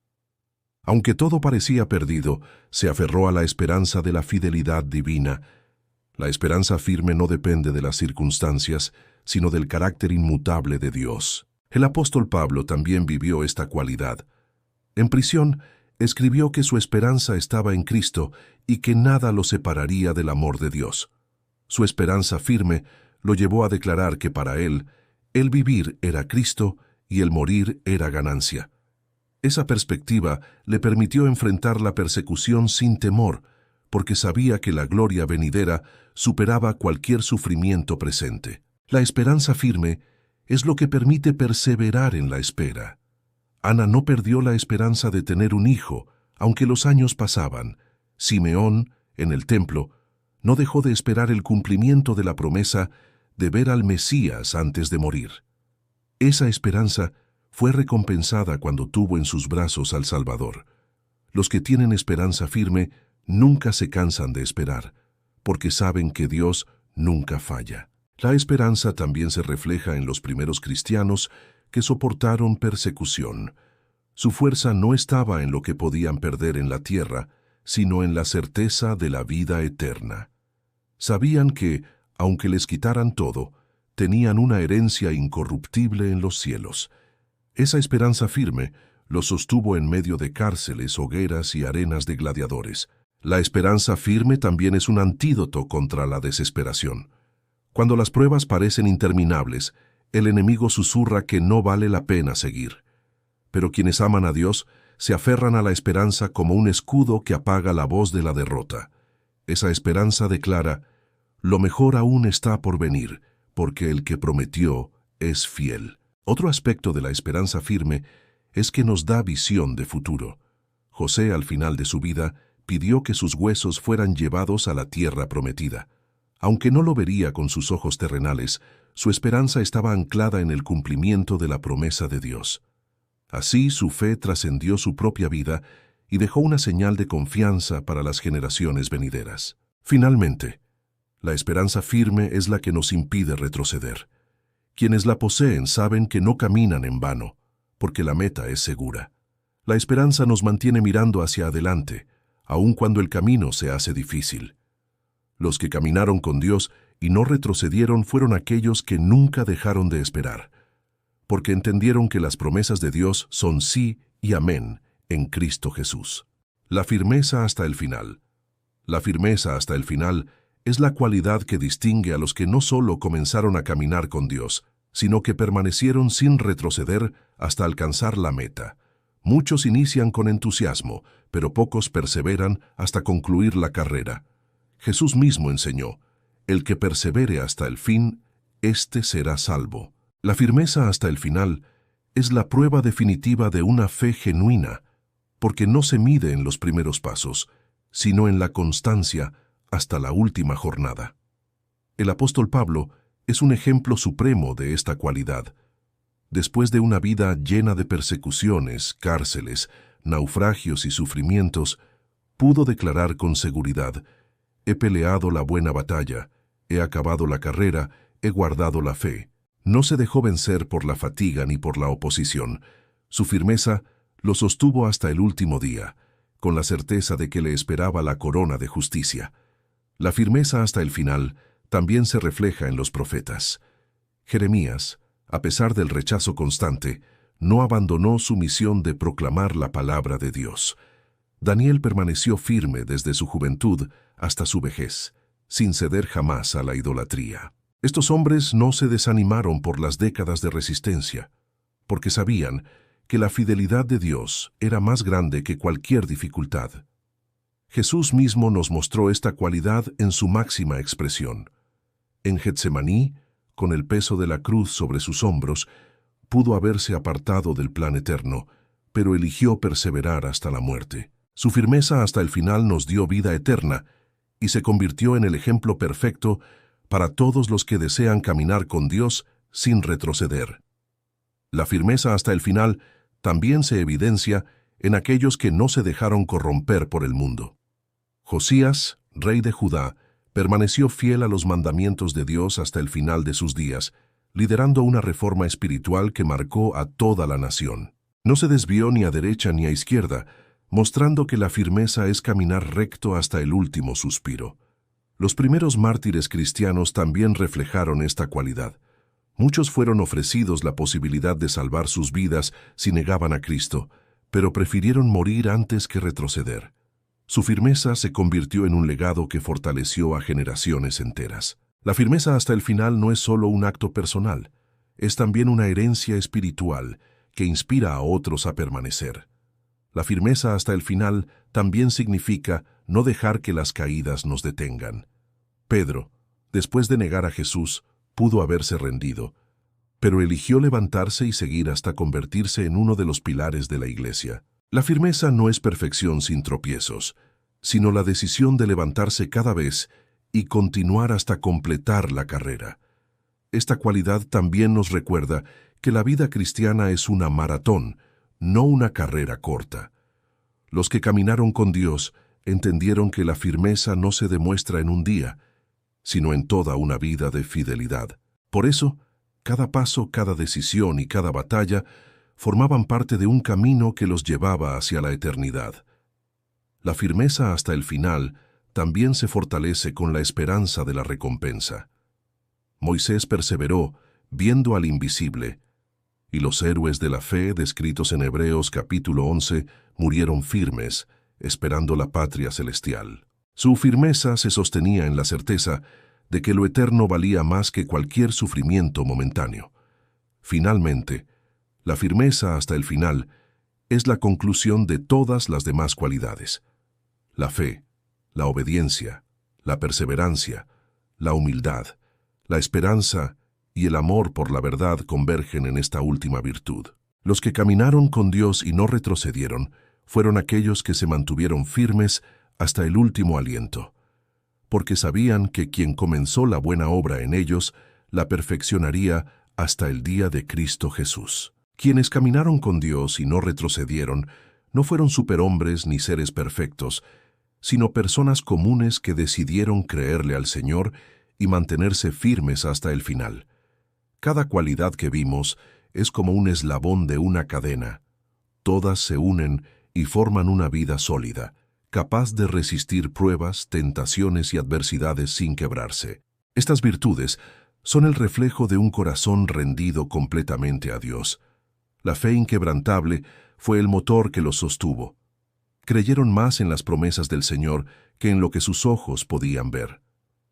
Aunque todo parecía perdido, se aferró a la esperanza de la fidelidad divina. La esperanza firme no depende de las circunstancias, sino del carácter inmutable de Dios. El apóstol Pablo también vivió esta cualidad. En prisión, escribió que su esperanza estaba en Cristo y que nada lo separaría del amor de Dios. Su esperanza firme lo llevó a declarar que para él, el vivir era Cristo y el morir era ganancia. Esa perspectiva le permitió enfrentar la persecución sin temor, porque sabía que la gloria venidera superaba cualquier sufrimiento presente. La esperanza firme es lo que permite perseverar en la espera. Ana no perdió la esperanza de tener un hijo, aunque los años pasaban. Simeón, en el templo, no dejó de esperar el cumplimiento de la promesa de ver al Mesías antes de morir. Esa esperanza fue recompensada cuando tuvo en sus brazos al Salvador. Los que tienen esperanza firme nunca se cansan de esperar, porque saben que Dios nunca falla. La esperanza también se refleja en los primeros cristianos que soportaron persecución. Su fuerza no estaba en lo que podían perder en la tierra, sino en la certeza de la vida eterna. Sabían que, aunque les quitaran todo, tenían una herencia incorruptible en los cielos. Esa esperanza firme los sostuvo en medio de cárceles, hogueras y arenas de gladiadores. La esperanza firme también es un antídoto contra la desesperación. Cuando las pruebas parecen interminables, el enemigo susurra que no vale la pena seguir. Pero quienes aman a Dios se aferran a la esperanza como un escudo que apaga la voz de la derrota. Esa esperanza declara: lo mejor aún está por venir, porque el que prometió es fiel. Otro aspecto de la esperanza firme es que nos da visión de futuro. José, al final de su vida, pidió que sus huesos fueran llevados a la tierra prometida. Aunque no lo vería con sus ojos terrenales, su esperanza estaba anclada en el cumplimiento de la promesa de Dios. Así su fe trascendió su propia vida y dejó una señal de confianza para las generaciones venideras. Finalmente, la esperanza firme es la que nos impide retroceder. Quienes la poseen saben que no caminan en vano, porque la meta es segura. La esperanza nos mantiene mirando hacia adelante, aun cuando el camino se hace difícil. Los que caminaron con Dios y no retrocedieron fueron aquellos que nunca dejaron de esperar, porque entendieron que las promesas de Dios son sí y amén en Cristo Jesús. La firmeza hasta el final. La firmeza hasta el final es la cualidad que distingue a los que no solo comenzaron a caminar con Dios, sino que permanecieron sin retroceder hasta alcanzar la meta. Muchos inician con entusiasmo, pero pocos perseveran hasta concluir la carrera. Jesús mismo enseñó: el que persevere hasta el fin, éste será salvo. La firmeza hasta el final es la prueba definitiva de una fe genuina, porque no se mide en los primeros pasos, sino en la constancia hasta la última jornada. El apóstol Pablo es un ejemplo supremo de esta cualidad. Después de una vida llena de persecuciones, cárceles, naufragios y sufrimientos, pudo declarar con seguridad: he peleado la buena batalla, he acabado la carrera, he guardado la fe. No se dejó vencer por la fatiga ni por la oposición. Su firmeza lo sostuvo hasta el último día, con la certeza de que le esperaba la corona de justicia. La firmeza hasta el final también se refleja en los profetas. Jeremías, a pesar del rechazo constante, no abandonó su misión de proclamar la palabra de Dios. Daniel permaneció firme desde su juventud hasta su vejez, sin ceder jamás a la idolatría. Estos hombres no se desanimaron por las décadas de resistencia, porque sabían que la fidelidad de Dios era más grande que cualquier dificultad. Jesús mismo nos mostró esta cualidad en su máxima expresión. En Getsemaní, con el peso de la cruz sobre sus hombros, pudo haberse apartado del plan eterno, pero eligió perseverar hasta la muerte. Su firmeza hasta el final nos dio vida eterna y se convirtió en el ejemplo perfecto para todos los que desean caminar con Dios sin retroceder. La firmeza hasta el final también se evidencia en aquellos que no se dejaron corromper por el mundo. Josías, rey de Judá, permaneció fiel a los mandamientos de Dios hasta el final de sus días, liderando una reforma espiritual que marcó a toda la nación. No se desvió ni a derecha ni a izquierda, mostrando que la firmeza es caminar recto hasta el último suspiro. Los primeros mártires cristianos también reflejaron esta cualidad. Muchos fueron ofrecidos la posibilidad de salvar sus vidas si negaban a Cristo, pero prefirieron morir antes que retroceder. Su firmeza se convirtió en un legado que fortaleció a generaciones enteras. La firmeza hasta el final no es solo un acto personal, es también una herencia espiritual que inspira a otros a permanecer. La firmeza hasta el final también significa no dejar que las caídas nos detengan. Pedro, después de negar a Jesús, pudo haberse rendido, pero eligió levantarse y seguir hasta convertirse en uno de los pilares de la Iglesia. La firmeza no es perfección sin tropiezos, sino la decisión de levantarse cada vez y continuar hasta completar la carrera. Esta cualidad también nos recuerda que la vida cristiana es una maratón, no una carrera corta. Los que caminaron con Dios entendieron que la firmeza no se demuestra en un día, sino en toda una vida de fidelidad. Por eso, cada paso, cada decisión y cada batalla formaban parte de un camino que los llevaba hacia la eternidad. La firmeza hasta el final también se fortalece con la esperanza de la recompensa. Moisés perseveró, viendo al invisible, y los héroes de la fe, descritos en Hebreos capítulo 11, murieron firmes, esperando la patria celestial. Su firmeza se sostenía en la certeza de que lo eterno valía más que cualquier sufrimiento momentáneo. Finalmente, la firmeza hasta el final es la conclusión de todas las demás cualidades. La fe, la obediencia, la perseverancia, la humildad, la esperanza y el amor por la verdad convergen en esta última virtud. Los que caminaron con Dios y no retrocedieron fueron aquellos que se mantuvieron firmes hasta el último aliento, porque sabían que quien comenzó la buena obra en ellos la perfeccionaría hasta el día de Cristo Jesús. Quienes caminaron con Dios y no retrocedieron no fueron superhombres ni seres perfectos, sino personas comunes que decidieron creerle al Señor y mantenerse firmes hasta el final. Cada cualidad que vimos es como un eslabón de una cadena. Todas se unen y forman una vida sólida, capaz de resistir pruebas, tentaciones y adversidades sin quebrarse. Estas virtudes son el reflejo de un corazón rendido completamente a Dios. La fe inquebrantable fue el motor que los sostuvo. Creyeron más en las promesas del Señor que en lo que sus ojos podían ver.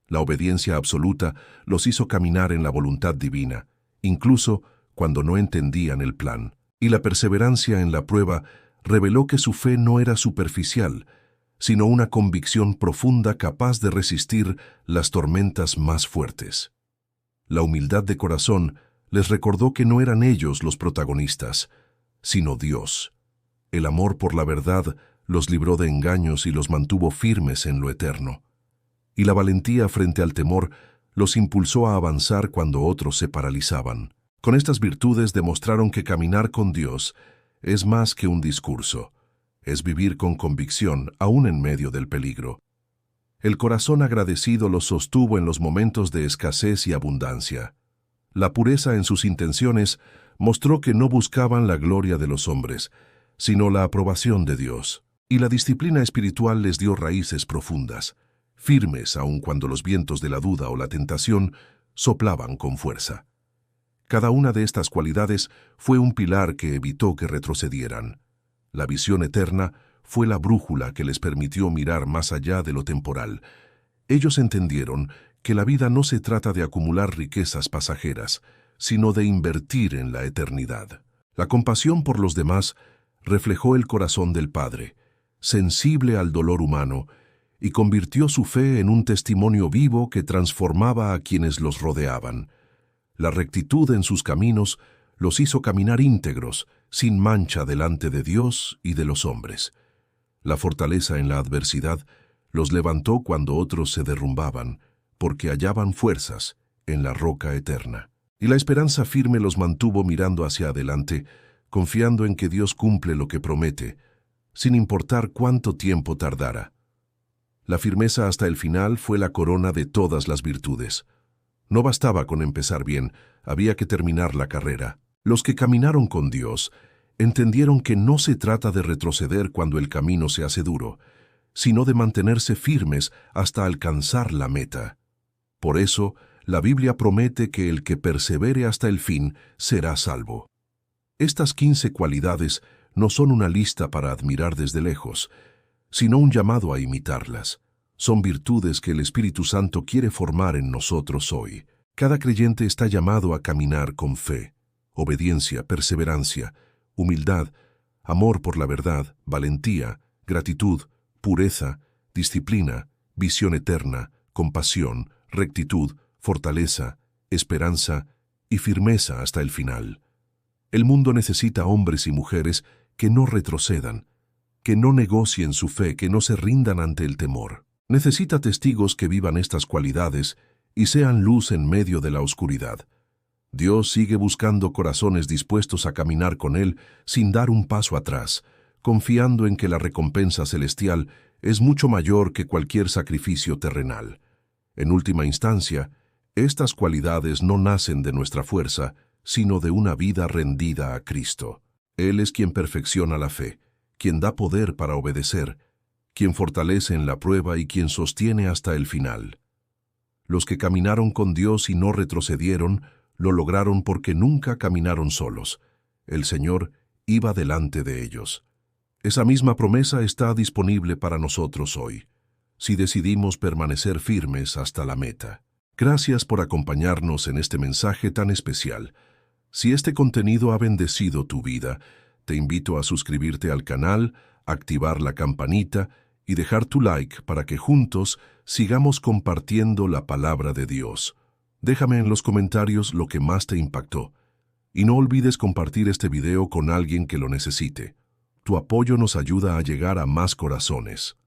La obediencia absoluta los hizo caminar en la voluntad divina, incluso cuando no entendían el plan. Y la perseverancia en la prueba reveló que su fe no era superficial, sino una convicción profunda capaz de resistir las tormentas más fuertes. La humildad de corazón les recordó que no eran ellos los protagonistas, sino Dios. El amor por la verdad los libró de engaños y los mantuvo firmes en lo eterno. Y la valentía frente al temor los impulsó a avanzar cuando otros se paralizaban. Con estas virtudes demostraron que caminar con Dios es más que un discurso, es vivir con convicción aún en medio del peligro. El corazón agradecido los sostuvo en los momentos de escasez y abundancia. La pureza en sus intenciones mostró que no buscaban la gloria de los hombres, sino la aprobación de Dios. Y la disciplina espiritual les dio raíces profundas, firmes aun cuando los vientos de la duda o la tentación soplaban con fuerza. Cada una de estas cualidades fue un pilar que evitó que retrocedieran. La visión eterna fue la brújula que les permitió mirar más allá de lo temporal. Ellos entendieron que la vida no se trata de acumular riquezas pasajeras, sino de invertir en la eternidad. La compasión por los demás reflejó el corazón del Padre, sensible al dolor humano, y convirtió su fe en un testimonio vivo que transformaba a quienes los rodeaban. La rectitud en sus caminos los hizo caminar íntegros, sin mancha delante de Dios y de los hombres. La fortaleza en la adversidad los levantó cuando otros se derrumbaban, porque hallaban fuerzas en la roca eterna. Y la esperanza firme los mantuvo mirando hacia adelante, confiando en que Dios cumple lo que promete, sin importar cuánto tiempo tardara. La firmeza hasta el final fue la corona de todas las virtudes. No bastaba con empezar bien, había que terminar la carrera. Los que caminaron con Dios entendieron que no se trata de retroceder cuando el camino se hace duro, sino de mantenerse firmes hasta alcanzar la meta. Por eso, la Biblia promete que el que persevere hasta el fin será salvo. Estas 15 cualidades no son una lista para admirar desde lejos, sino un llamado a imitarlas. Son virtudes que el Espíritu Santo quiere formar en nosotros hoy. Cada creyente está llamado a caminar con fe, obediencia, perseverancia, humildad, amor por la verdad, valentía, gratitud, pureza, disciplina, visión eterna, compasión, rectitud, fortaleza, esperanza y firmeza hasta el final. El mundo necesita hombres y mujeres que no retrocedan, que no negocien su fe, que no se rindan ante el temor. Necesita testigos que vivan estas cualidades y sean luz en medio de la oscuridad. Dios sigue buscando corazones dispuestos a caminar con Él sin dar un paso atrás, confiando en que la recompensa celestial es mucho mayor que cualquier sacrificio terrenal. En última instancia, estas cualidades no nacen de nuestra fuerza, sino de una vida rendida a Cristo. Él es quien perfecciona la fe, quien da poder para obedecer, quien fortalece en la prueba y quien sostiene hasta el final. Los que caminaron con Dios y no retrocedieron, lo lograron porque nunca caminaron solos. El Señor iba delante de ellos. Esa misma promesa está disponible para nosotros hoy, si decidimos permanecer firmes hasta la meta. Gracias por acompañarnos en este mensaje tan especial. Si este contenido ha bendecido tu vida, te invito a suscribirte al canal, activar la campanita y dejar tu like para que juntos sigamos compartiendo la palabra de Dios. Déjame en los comentarios lo que más te impactó. Y no olvides compartir este video con alguien que lo necesite. Tu apoyo nos ayuda a llegar a más corazones.